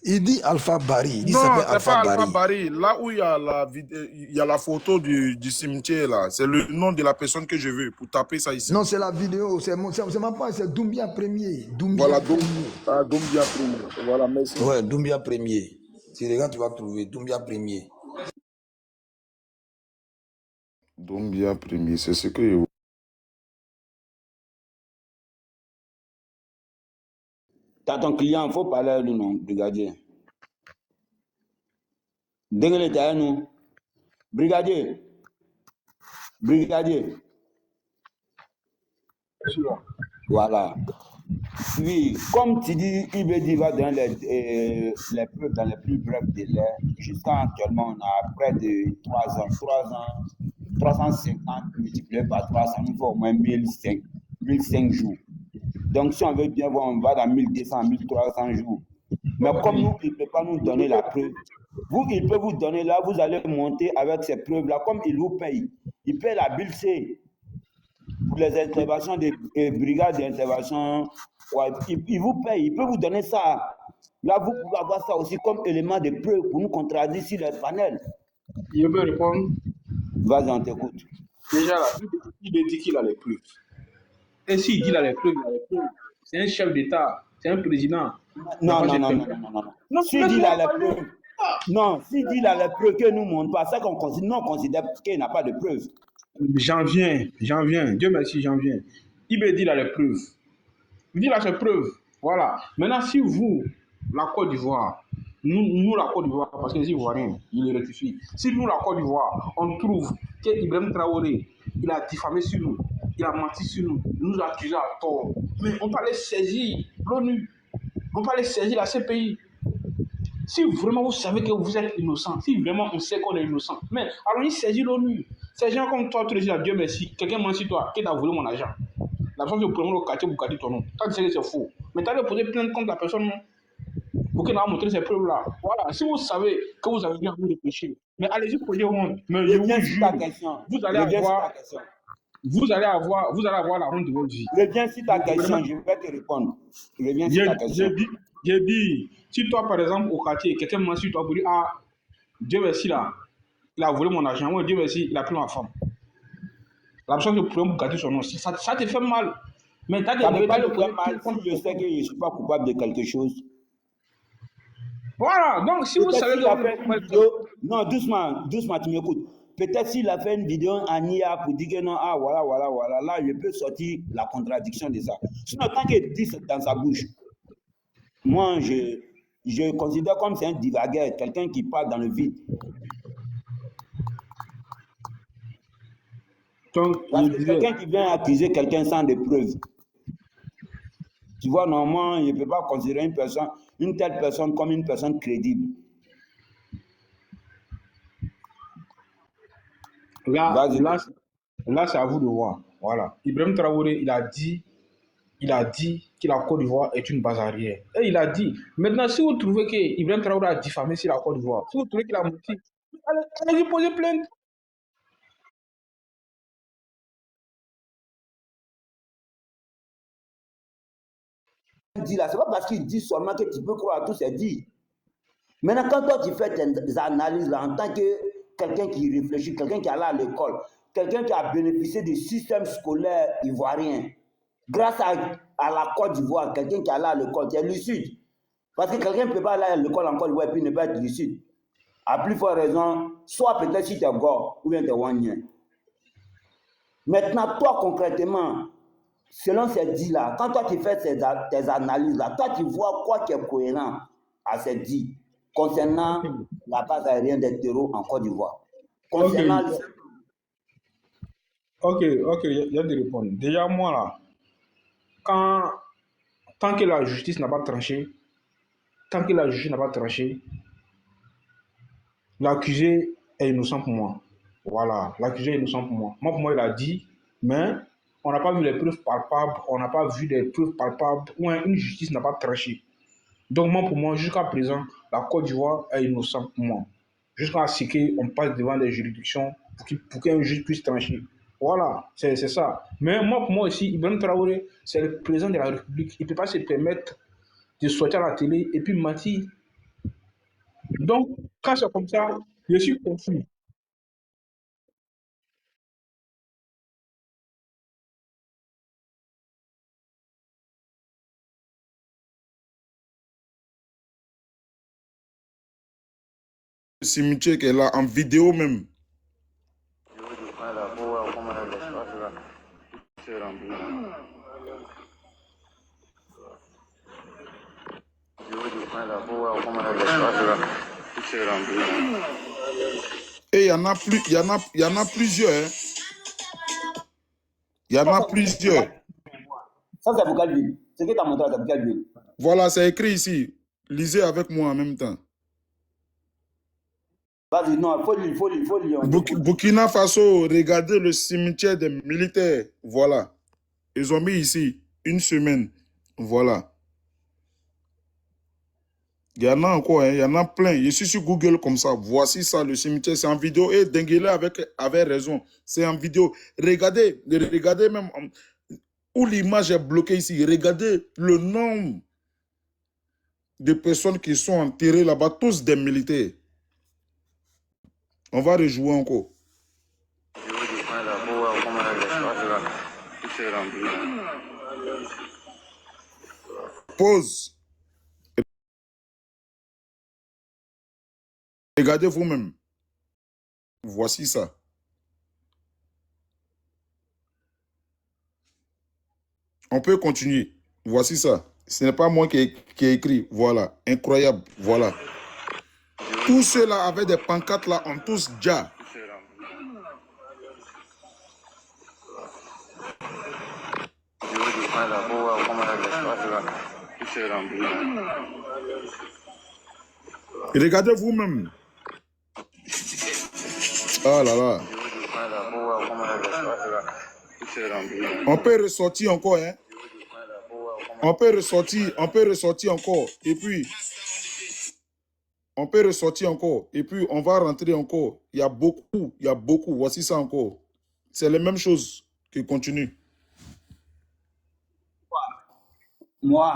Il dit Alpha Barry. Non, c'est pas Alpha Barry. Là où il y a la photo du cimetière, là, c'est le nom de la personne que je veux pour taper ça ici. Non, c'est la vidéo. C'est ma page, c'est Doumbia Premier. Voilà, Doumbia Premier. Voilà, merci. Ouais, Doumbia Premier. Si les gars, tu vas trouver Doumbia Premier. Doumbia Premier, c'est ce que je... T'as ton client, il faut parler à lui, non, brigadier. Dengue t'as nous. Brigadier. Voilà. Oui, comme tu dis, Ibé va donner les preuves dans les plus brefs délais. Jusqu'à actuellement, on a près de 350 multiplié par 3, ça nous fait au moins 1005 jours. Donc, si on veut bien voir, on va dans 1200, 1300 jours. Mais comme nous, il ne peut pas nous donner la preuve. Vous, il peut vous donner là, vous allez monter avec ces preuves-là, comme il vous paye. Il paye la BILC pour les interventions des brigades d'intervention. Ouais, il vous paye, il peut vous donner ça. Là, vous pouvez avoir ça aussi comme élément de preuve pour nous contradire sur les panels. Il peut répondre. Vas-y, on t'écoute. Déjà, là, il dit qu'il a les preuves. Et s'il dit qu'il a les preuves, c'est un chef d'État, c'est un président. Non. S'il dit qu'il a les preuves, non, s'il dit qu'il a les preuves que nous ne montrons pas, ça qu'on considère qu'il n'a pas de preuves. J'en viens. Dieu merci, j'en viens. Il dit qu'il a les preuves. Il dit qu'il a ses preuves. Voilà. Maintenant, si vous, la Côte d'Ivoire, nous, la Côte d'Ivoire, parce que les Ivoiriens, ils le rectifient. Si nous, la Côte d'Ivoire, on trouve qu'Ibrahim Traoré, il a diffamé sur nous, il a menti sur nous. Il nous a accusés à tort. Mais on peut aller saisir l'ONU. On peut aller saisir la CPI. Si vraiment vous savez que vous êtes innocent, si vraiment on sait qu'on est innocent, mais allons-y saisir l'ONU. Ces gens comme toi, tu le dis à Dieu merci, quelqu'un ment sur toi, qui t'a volé mon argent. La personne qui prend le quartier Bukati ton nom. Tu sais que c'est faux. Mais tu as poser plainte contre la personne, non? Pour qu'elle a montré ces preuves-là. Voilà, si vous savez que vous avez bien envie de réfléchir, mais allez-y pour dire honte. Mais je vous jure, vous allez avoir la honte de votre vie. Reviens sur ta question, je vais te répondre. Reviens sur ta question. J'ai dit, si toi, par exemple, au quartier, quelqu'un m'a su, toi, pour dire, ah, Dieu merci là, il a volé mon argent, ouais, Dieu merci, il a pris ma femme. La personne qui prend pour gâter son nom, ça te fait mal. Mais tu as ça ne fait pas le mal si je sais que je ne suis pas coupable de quelque chose. Voilà, donc si vous savez que... Non, doucement, tu m'écoutes. Peut-être s'il a fait une vidéo en IA pour dire que non, ah voilà, là, je peux sortir la contradiction de ça. Sinon, tant qu'il dit dans sa bouche, moi, je considère comme c'est un divagueur, quelqu'un qui parle dans le vide. Parce que quelqu'un qui vient accuser quelqu'un sans des preuves. Tu vois, normalement, il ne peut pas considérer une telle personne comme une personne crédible. Là, c'est à vous de voir. Voilà. Ibrahim Traoré, il a dit que la Côte d'Ivoire est une base arrière. Et il a dit. Maintenant, si vous trouvez que Ibrahim Traoré a diffamé sur la Côte d'Ivoire, si vous trouvez qu'il a menti, allez lui poser plainte. C'est pas parce qu'il dit seulement que tu peux croire à tout c'est dit. Maintenant, quand toi tu fais tes analyses là, en tant que quelqu'un qui réfléchit, quelqu'un qui est allé à l'école, quelqu'un qui a bénéficié du système scolaire ivoirien, grâce à la Côte d'Ivoire, quelqu'un qui est allé à l'école, tu es lucide. Parce que quelqu'un ne peut pas aller à l'école en Côte d'Ivoire et puis ne pas être lucide. À plus forte raison, soit peut-être si tu es gore ou bien tu es wanyen. Maintenant, toi concrètement, selon ces dits-là, quand toi tu fais tes analyses-là, toi tu vois quoi qui est cohérent à ces dits concernant la base aérienne des terreaux en Côte d'Ivoire. Concernant... Ok, il y a des réponses. Déjà, moi là, tant que la justice n'a pas tranché, l'accusé est innocent pour moi. Voilà, l'accusé est innocent pour moi. Moi, pour moi, il a dit, mais on n'a pas vu les preuves palpables, où une justice n'a pas tranché. Donc, moi, pour moi, jusqu'à présent, la Côte d'Ivoire est innocente pour moi. Jusqu'à ce qu'on passe devant des juridictions pour qu'un juge puisse trancher. Voilà, c'est ça. Mais moi, pour moi aussi, Ibrahim Traoré, c'est le président de la République. Il ne peut pas se permettre de sortir à la télé et puis mentir. Donc, quand c'est comme ça, je suis confus. Cimetière qui est là en vidéo même. Et il y en a plusieurs. Hein. Il y en a plusieurs. Ça, c'est pour quelle ville? C'est que tu as montré, c'est pour quelle ville? Voilà, c'est écrit ici. Lisez avec moi en même temps. Vas-y, non, il faut lire. Burkina Faso, regardez le cimetière des militaires. Voilà. Ils ont mis ici 1 semaine. Voilà. Il y en a encore, hein, il y en a plein. Je suis sur Google comme ça. Voici ça, le cimetière. C'est en vidéo. Et Denguele avait raison. C'est en vidéo. Regardez même où l'image est bloquée ici. Regardez le nombre de personnes qui sont enterrées là-bas. Tous des militaires. On va rejouer encore. Pause. Regardez vous-même. Voici ça. On peut continuer. Voici ça. Ce n'est pas moi qui ai écrit. Voilà. Incroyable. Voilà. Tous ceux-là avec des pancartes là ont tous déjà. Regardez vous-même. Ah là là. On peut ressortir encore, hein. On peut ressortir encore. Et puis, on peut ressortir encore. Et puis, on va rentrer encore. Il y a beaucoup. Voici ça encore. C'est les mêmes choses qui continuent. Moi,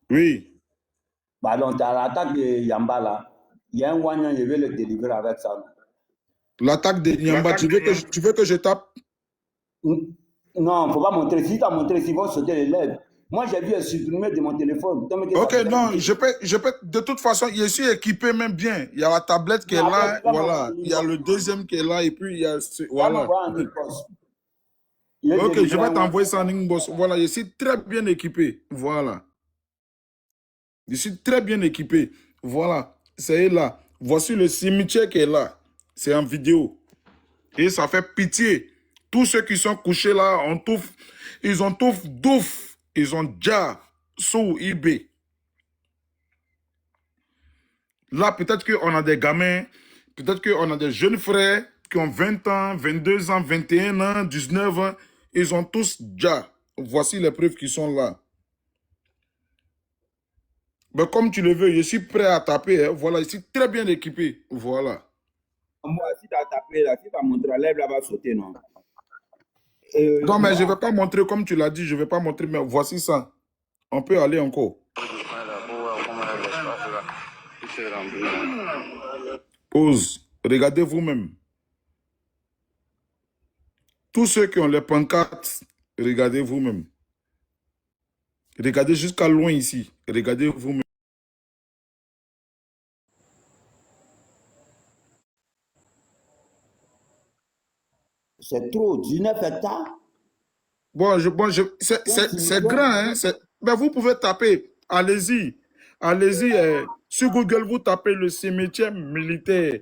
Oui. bah donc, tu as l'attaque de Yamba là. Il y a un Wanyan, je vais le délivrer avec ça. L'attaque de Nyamba, tu veux que je tape? Non, il ne faut pas montrer. Si tu as montré, ils vont sauter les lèvres. Moi, j'ai vu supprimer de mon téléphone. Ok, non, je peux, de toute façon, je suis équipé même bien. Il y a la tablette qui est là, voilà. Il y a le deuxième qui est là, et puis il y a, voilà. Ok, je vais t'envoyer ça en inbox. Voilà, je suis très bien équipé. Voilà. Je suis très bien équipé. Voilà, c'est là. Voici le cimetière qui est là. C'est en vidéo. Et ça fait pitié. Tous ceux qui sont couchés là, ils ont tout douf. Ils ont déjà sous eBay. Là, peut-être qu'on a des gamins, peut-être qu'on a des jeunes frères qui ont 20 ans, 22 ans, 21 ans, 19 ans. Ils ont tous déjà. Voici les preuves qui sont là. Mais comme tu le veux, je suis prêt à taper. Hein. Voilà, je suis très bien équipé. Voilà. Moi, si tu as tapé là, si tu as montré la lèvre, là va sauter, non? Non, mais je ne vais pas montrer comme tu l'as dit. Je ne vais pas montrer, mais voici ça. On peut aller encore. Pause. Regardez vous-même. Tous ceux qui ont les pancartes, regardez vous-même. Regardez jusqu'à loin ici. Regardez vous-même. C'est trop, 19 hectares. C'est grand, hein. Mais vous pouvez taper. Allez-y. Allez-y. Sur Google, vous tapez le cimetière militaire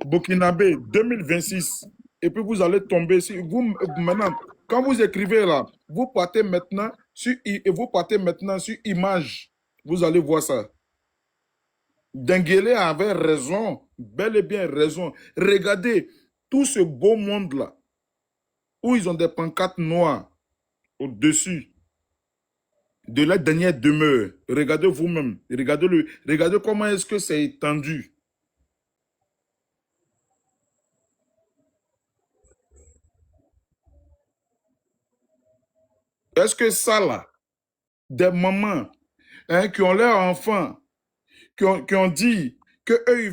burkinabé 2026. Et puis vous allez tomber sur maintenant. Quand vous écrivez là, vous partez maintenant sur image. Vous allez voir ça. Denguele avait raison, bel et bien raison. Regardez tout ce beau monde-là, où ils ont des pancartes noires au-dessus de la dernière demeure. Regardez vous-même. Regardez comment est-ce que c'est étendu. Est-ce que ça là, des mamans qui ont leurs enfants, qui ont dit qu'eux,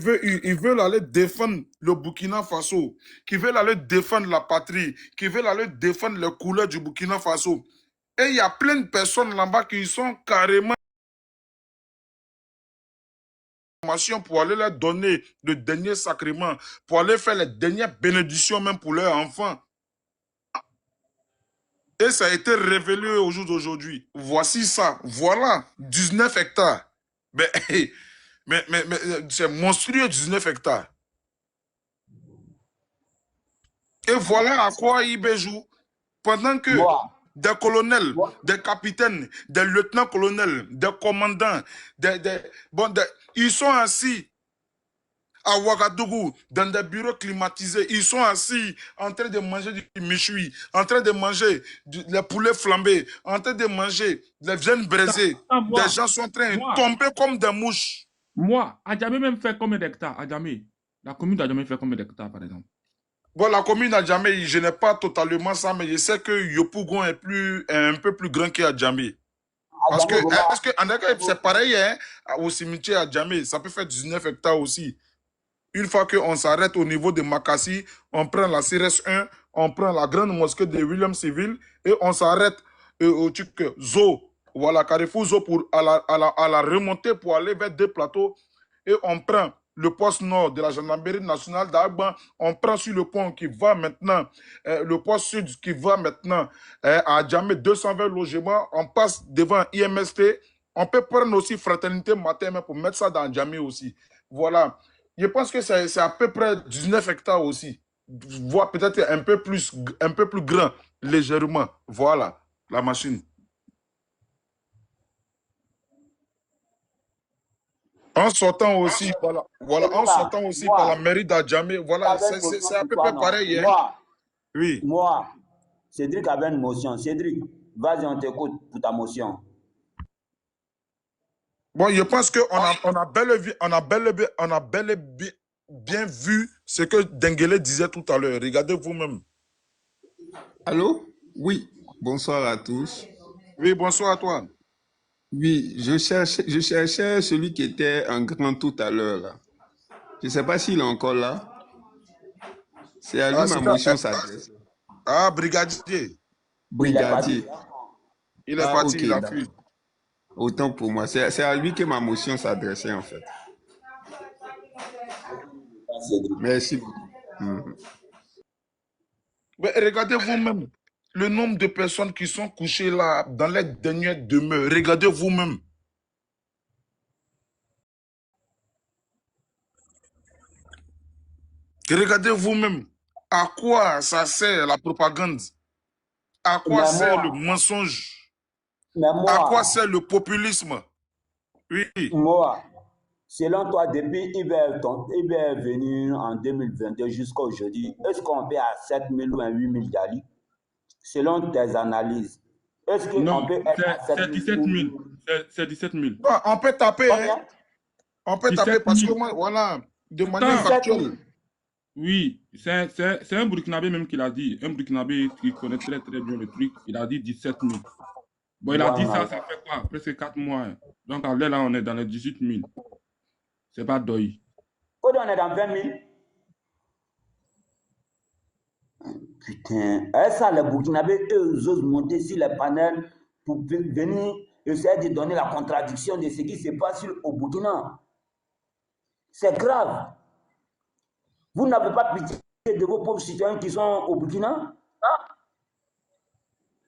ils veulent aller défendre le Burkina Faso, qui veulent aller défendre la patrie, qui veulent aller défendre les couleurs du Burkina Faso. Et il y a plein de personnes là-bas qui sont carrément pour aller leur donner le dernier sacrement, pour aller faire les dernières bénédictions même pour leurs enfants. Et ça a été révélé au jour d'aujourd'hui. Voici ça. Voilà, 19 hectares. Mais c'est monstrueux, 19 hectares. Et voilà à quoi IB joue. Pendant que des colonels, des capitaines, des lieutenants-colonels, des commandants, ils sont assis à Ouagadougou, dans des bureaux climatisés. Ils sont assis en train de manger du méchoui, en train de manger les poulets flambés, en train de manger les viandes braisées. Des gens sont en train de tomber comme des mouches. Moi, Adjamé même fait combien d'hectares? Adjamé, la commune d'Adjamé fait combien d'hectares, par exemple? Bon, la commune d'Adjamé, je n'ai pas totalement ça, mais je sais que Yopougon est un peu plus grand qu'Adjamé. Parce que c'est pareil, hein, au cimetière Adjamé, ça peut faire 19 hectares aussi. Une fois qu'on s'arrête au niveau de Makassi, on prend la CRS 1, on prend la grande mosquée de William Civil et on s'arrête au truc Zo, voilà, Carrefour Zo à la remontée pour aller vers deux plateaux et on prend le poste nord de la gendarmerie nationale d'Agban, on prend sur le pont qui va maintenant, le poste sud qui va maintenant à Adjamé 220 logements, on passe devant IMST, on peut prendre aussi Fraternité Matin pour mettre ça dans Adjamé aussi. Voilà. Je pense que c'est à peu près 19 hectares aussi, voire peut-être un peu plus grand, légèrement. Voilà. la machine. En sortant aussi, voilà, en sortant aussi par la mairie d'Adjamé, voilà, c'est à peu près pareil. Hein? Oui. Moi, Cédric avait une motion. Cédric, vas-y, on t'écoute pour ta motion. Bon, je pense qu'on a bel et bien vu ce que Denguele disait tout à l'heure. Regardez vous-même. Allô? Oui, bonsoir à tous. Oui, bonsoir à toi. Oui, je cherchais celui qui était en grand tout à l'heure. Je ne sais pas s'il est encore là. C'est à lui ma motion s'adresse. Ah, brigadier. Brigadier. Il est parti, ok, il a fui. Autant pour moi. C'est à lui que ma motion s'adressait en fait. Merci beaucoup. Mais regardez vous-même le nombre de personnes qui sont couchées là dans les dernières demeures. Regardez vous-même. Regardez vous-même. À quoi ça sert la propagande? À quoi sert le mensonge? À quoi sert le populisme? Oui. Moi, selon toi, depuis Iber est venu en 2022 jusqu'à aujourd'hui, est-ce qu'on peut à 7 000 ou à 8 000 Dali? Selon tes analyses, est-ce qu'on peut être à 7 000? C'est 17 000. C'est 17 000. Bon, on peut taper. Hein? On peut taper parce que moi, voilà, de manière factuelle. Oui, c'est un Burkinabé même qui l'a dit. Un Burkinabé qui connaît très très bien le truc. Il a dit 17 000. Bon, il a dit ça fait quoi? Presque 4 mois. Hein. Donc là, on est dans les 18 000. C'est pas d'oeil. On est dans 20 000. Putain, ça, les Burkinabés, eux, osent monter sur les panels pour venir essayer de donner la contradiction de ce qui se passe au Burkina. C'est grave. Vous n'avez pas pitié de vos pauvres citoyens qui sont au Burkina?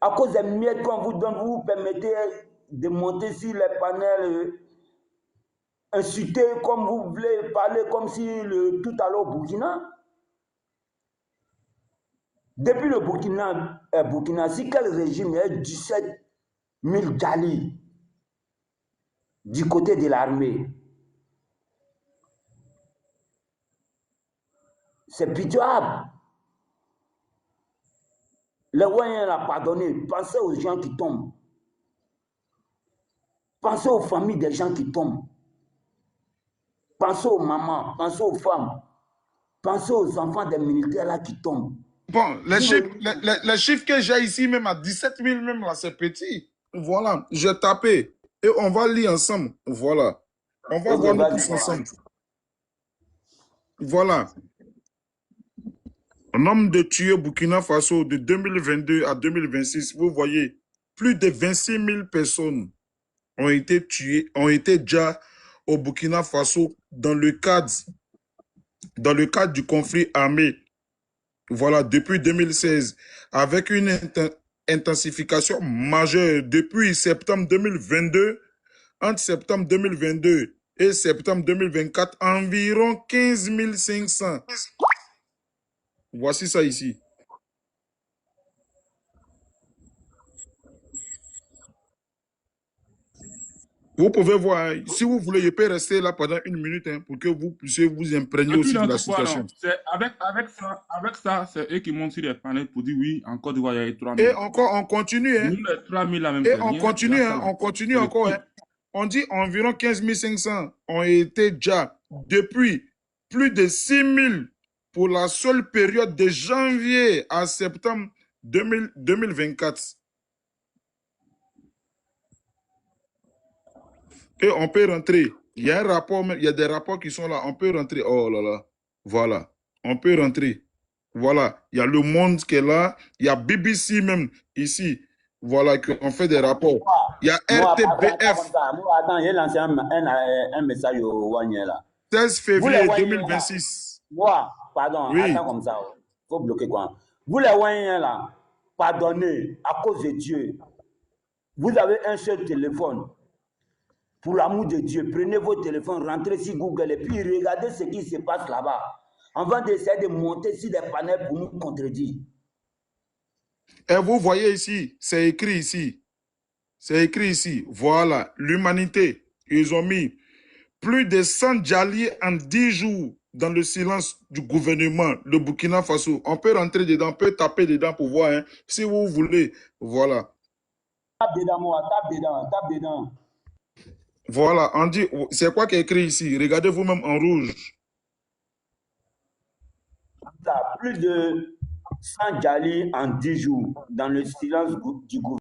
À cause des miettes qu'on vous donne, vous vous permettez de monter sur les panels, insulter comme vous voulez, parler comme si tout allait au Burkina. Depuis le Burkina, si quel régime est 17 000 Djali du côté de l'armée, c'est pitoyable. Les Wanyens n'ont pas pardonné. Pensez aux gens qui tombent. Pensez aux familles des gens qui tombent. Pensez aux mamans, pensez aux femmes. Pensez aux enfants des militaires là qui tombent. Bon, les chiffres que j'ai ici, même à 17 000, même là, c'est petit. Voilà, j'ai tapé. Et on va lire ensemble. Voilà. On va voir nous tous ensemble. Voilà. Un nombre de tués au Burkina Faso de 2022 à 2026, vous voyez, plus de 26 000 personnes ont été tuées, ont été déjà au Burkina Faso dans le cadre du conflit armé. Voilà, depuis 2016, avec une intensification majeure depuis septembre 2022, entre septembre 2022 et septembre 2024, environ 15 500. Voici ça ici. Vous pouvez voir, si vous voulez, je peux rester là pendant 1 minute hein, pour que vous puissiez vous imprégner aussi de la situation. Avec ça, c'est eux qui montent sur les panels pour dire oui, en Côte d'Ivoire, il y a eu 3 000. Et encore, on continue. Hein. Nous, les 3 000 là même. Et on continue, hein, on continue encore. Hein. On dit environ 15 500 ont été déjà depuis plus de 6 000 pour la seule période de janvier à septembre 2024. Et on peut rentrer. Il y a un rapport, il y a des rapports qui sont là. On peut rentrer. Oh là là. Voilà. On peut rentrer. Voilà. Il y a Le Monde qui est là. Il y a BBC même ici. Voilà, on fait des rapports. Il y a RTBF. Attends, j'ai lancé un message au Wanyé là. 16 février 2026. Moi, pardon, oui. Attends comme ça. Il faut bloquer quoi. Vous les Wanyé là, pardonnez à cause de Dieu. Vous avez un seul téléphone. Pour l'amour de Dieu, prenez vos téléphones, rentrez sur Google et puis regardez ce qui se passe là-bas. Avant d'essayer de monter sur des panels pour nous contredire. Et vous voyez ici, c'est écrit ici. C'est écrit ici. Voilà, l'humanité. Ils ont mis plus de 100 djali en 10 jours dans le silence du gouvernement de Burkina Faso. On peut rentrer dedans, on peut taper dedans pour voir, hein, si vous voulez. Voilà. Tape dedans, moi, tape dedans, tape dedans. Voilà, on dit, c'est quoi qui est écrit ici? Regardez vous-même en rouge. Plus de 100 djali en 10 jours dans le silence du gouvernement.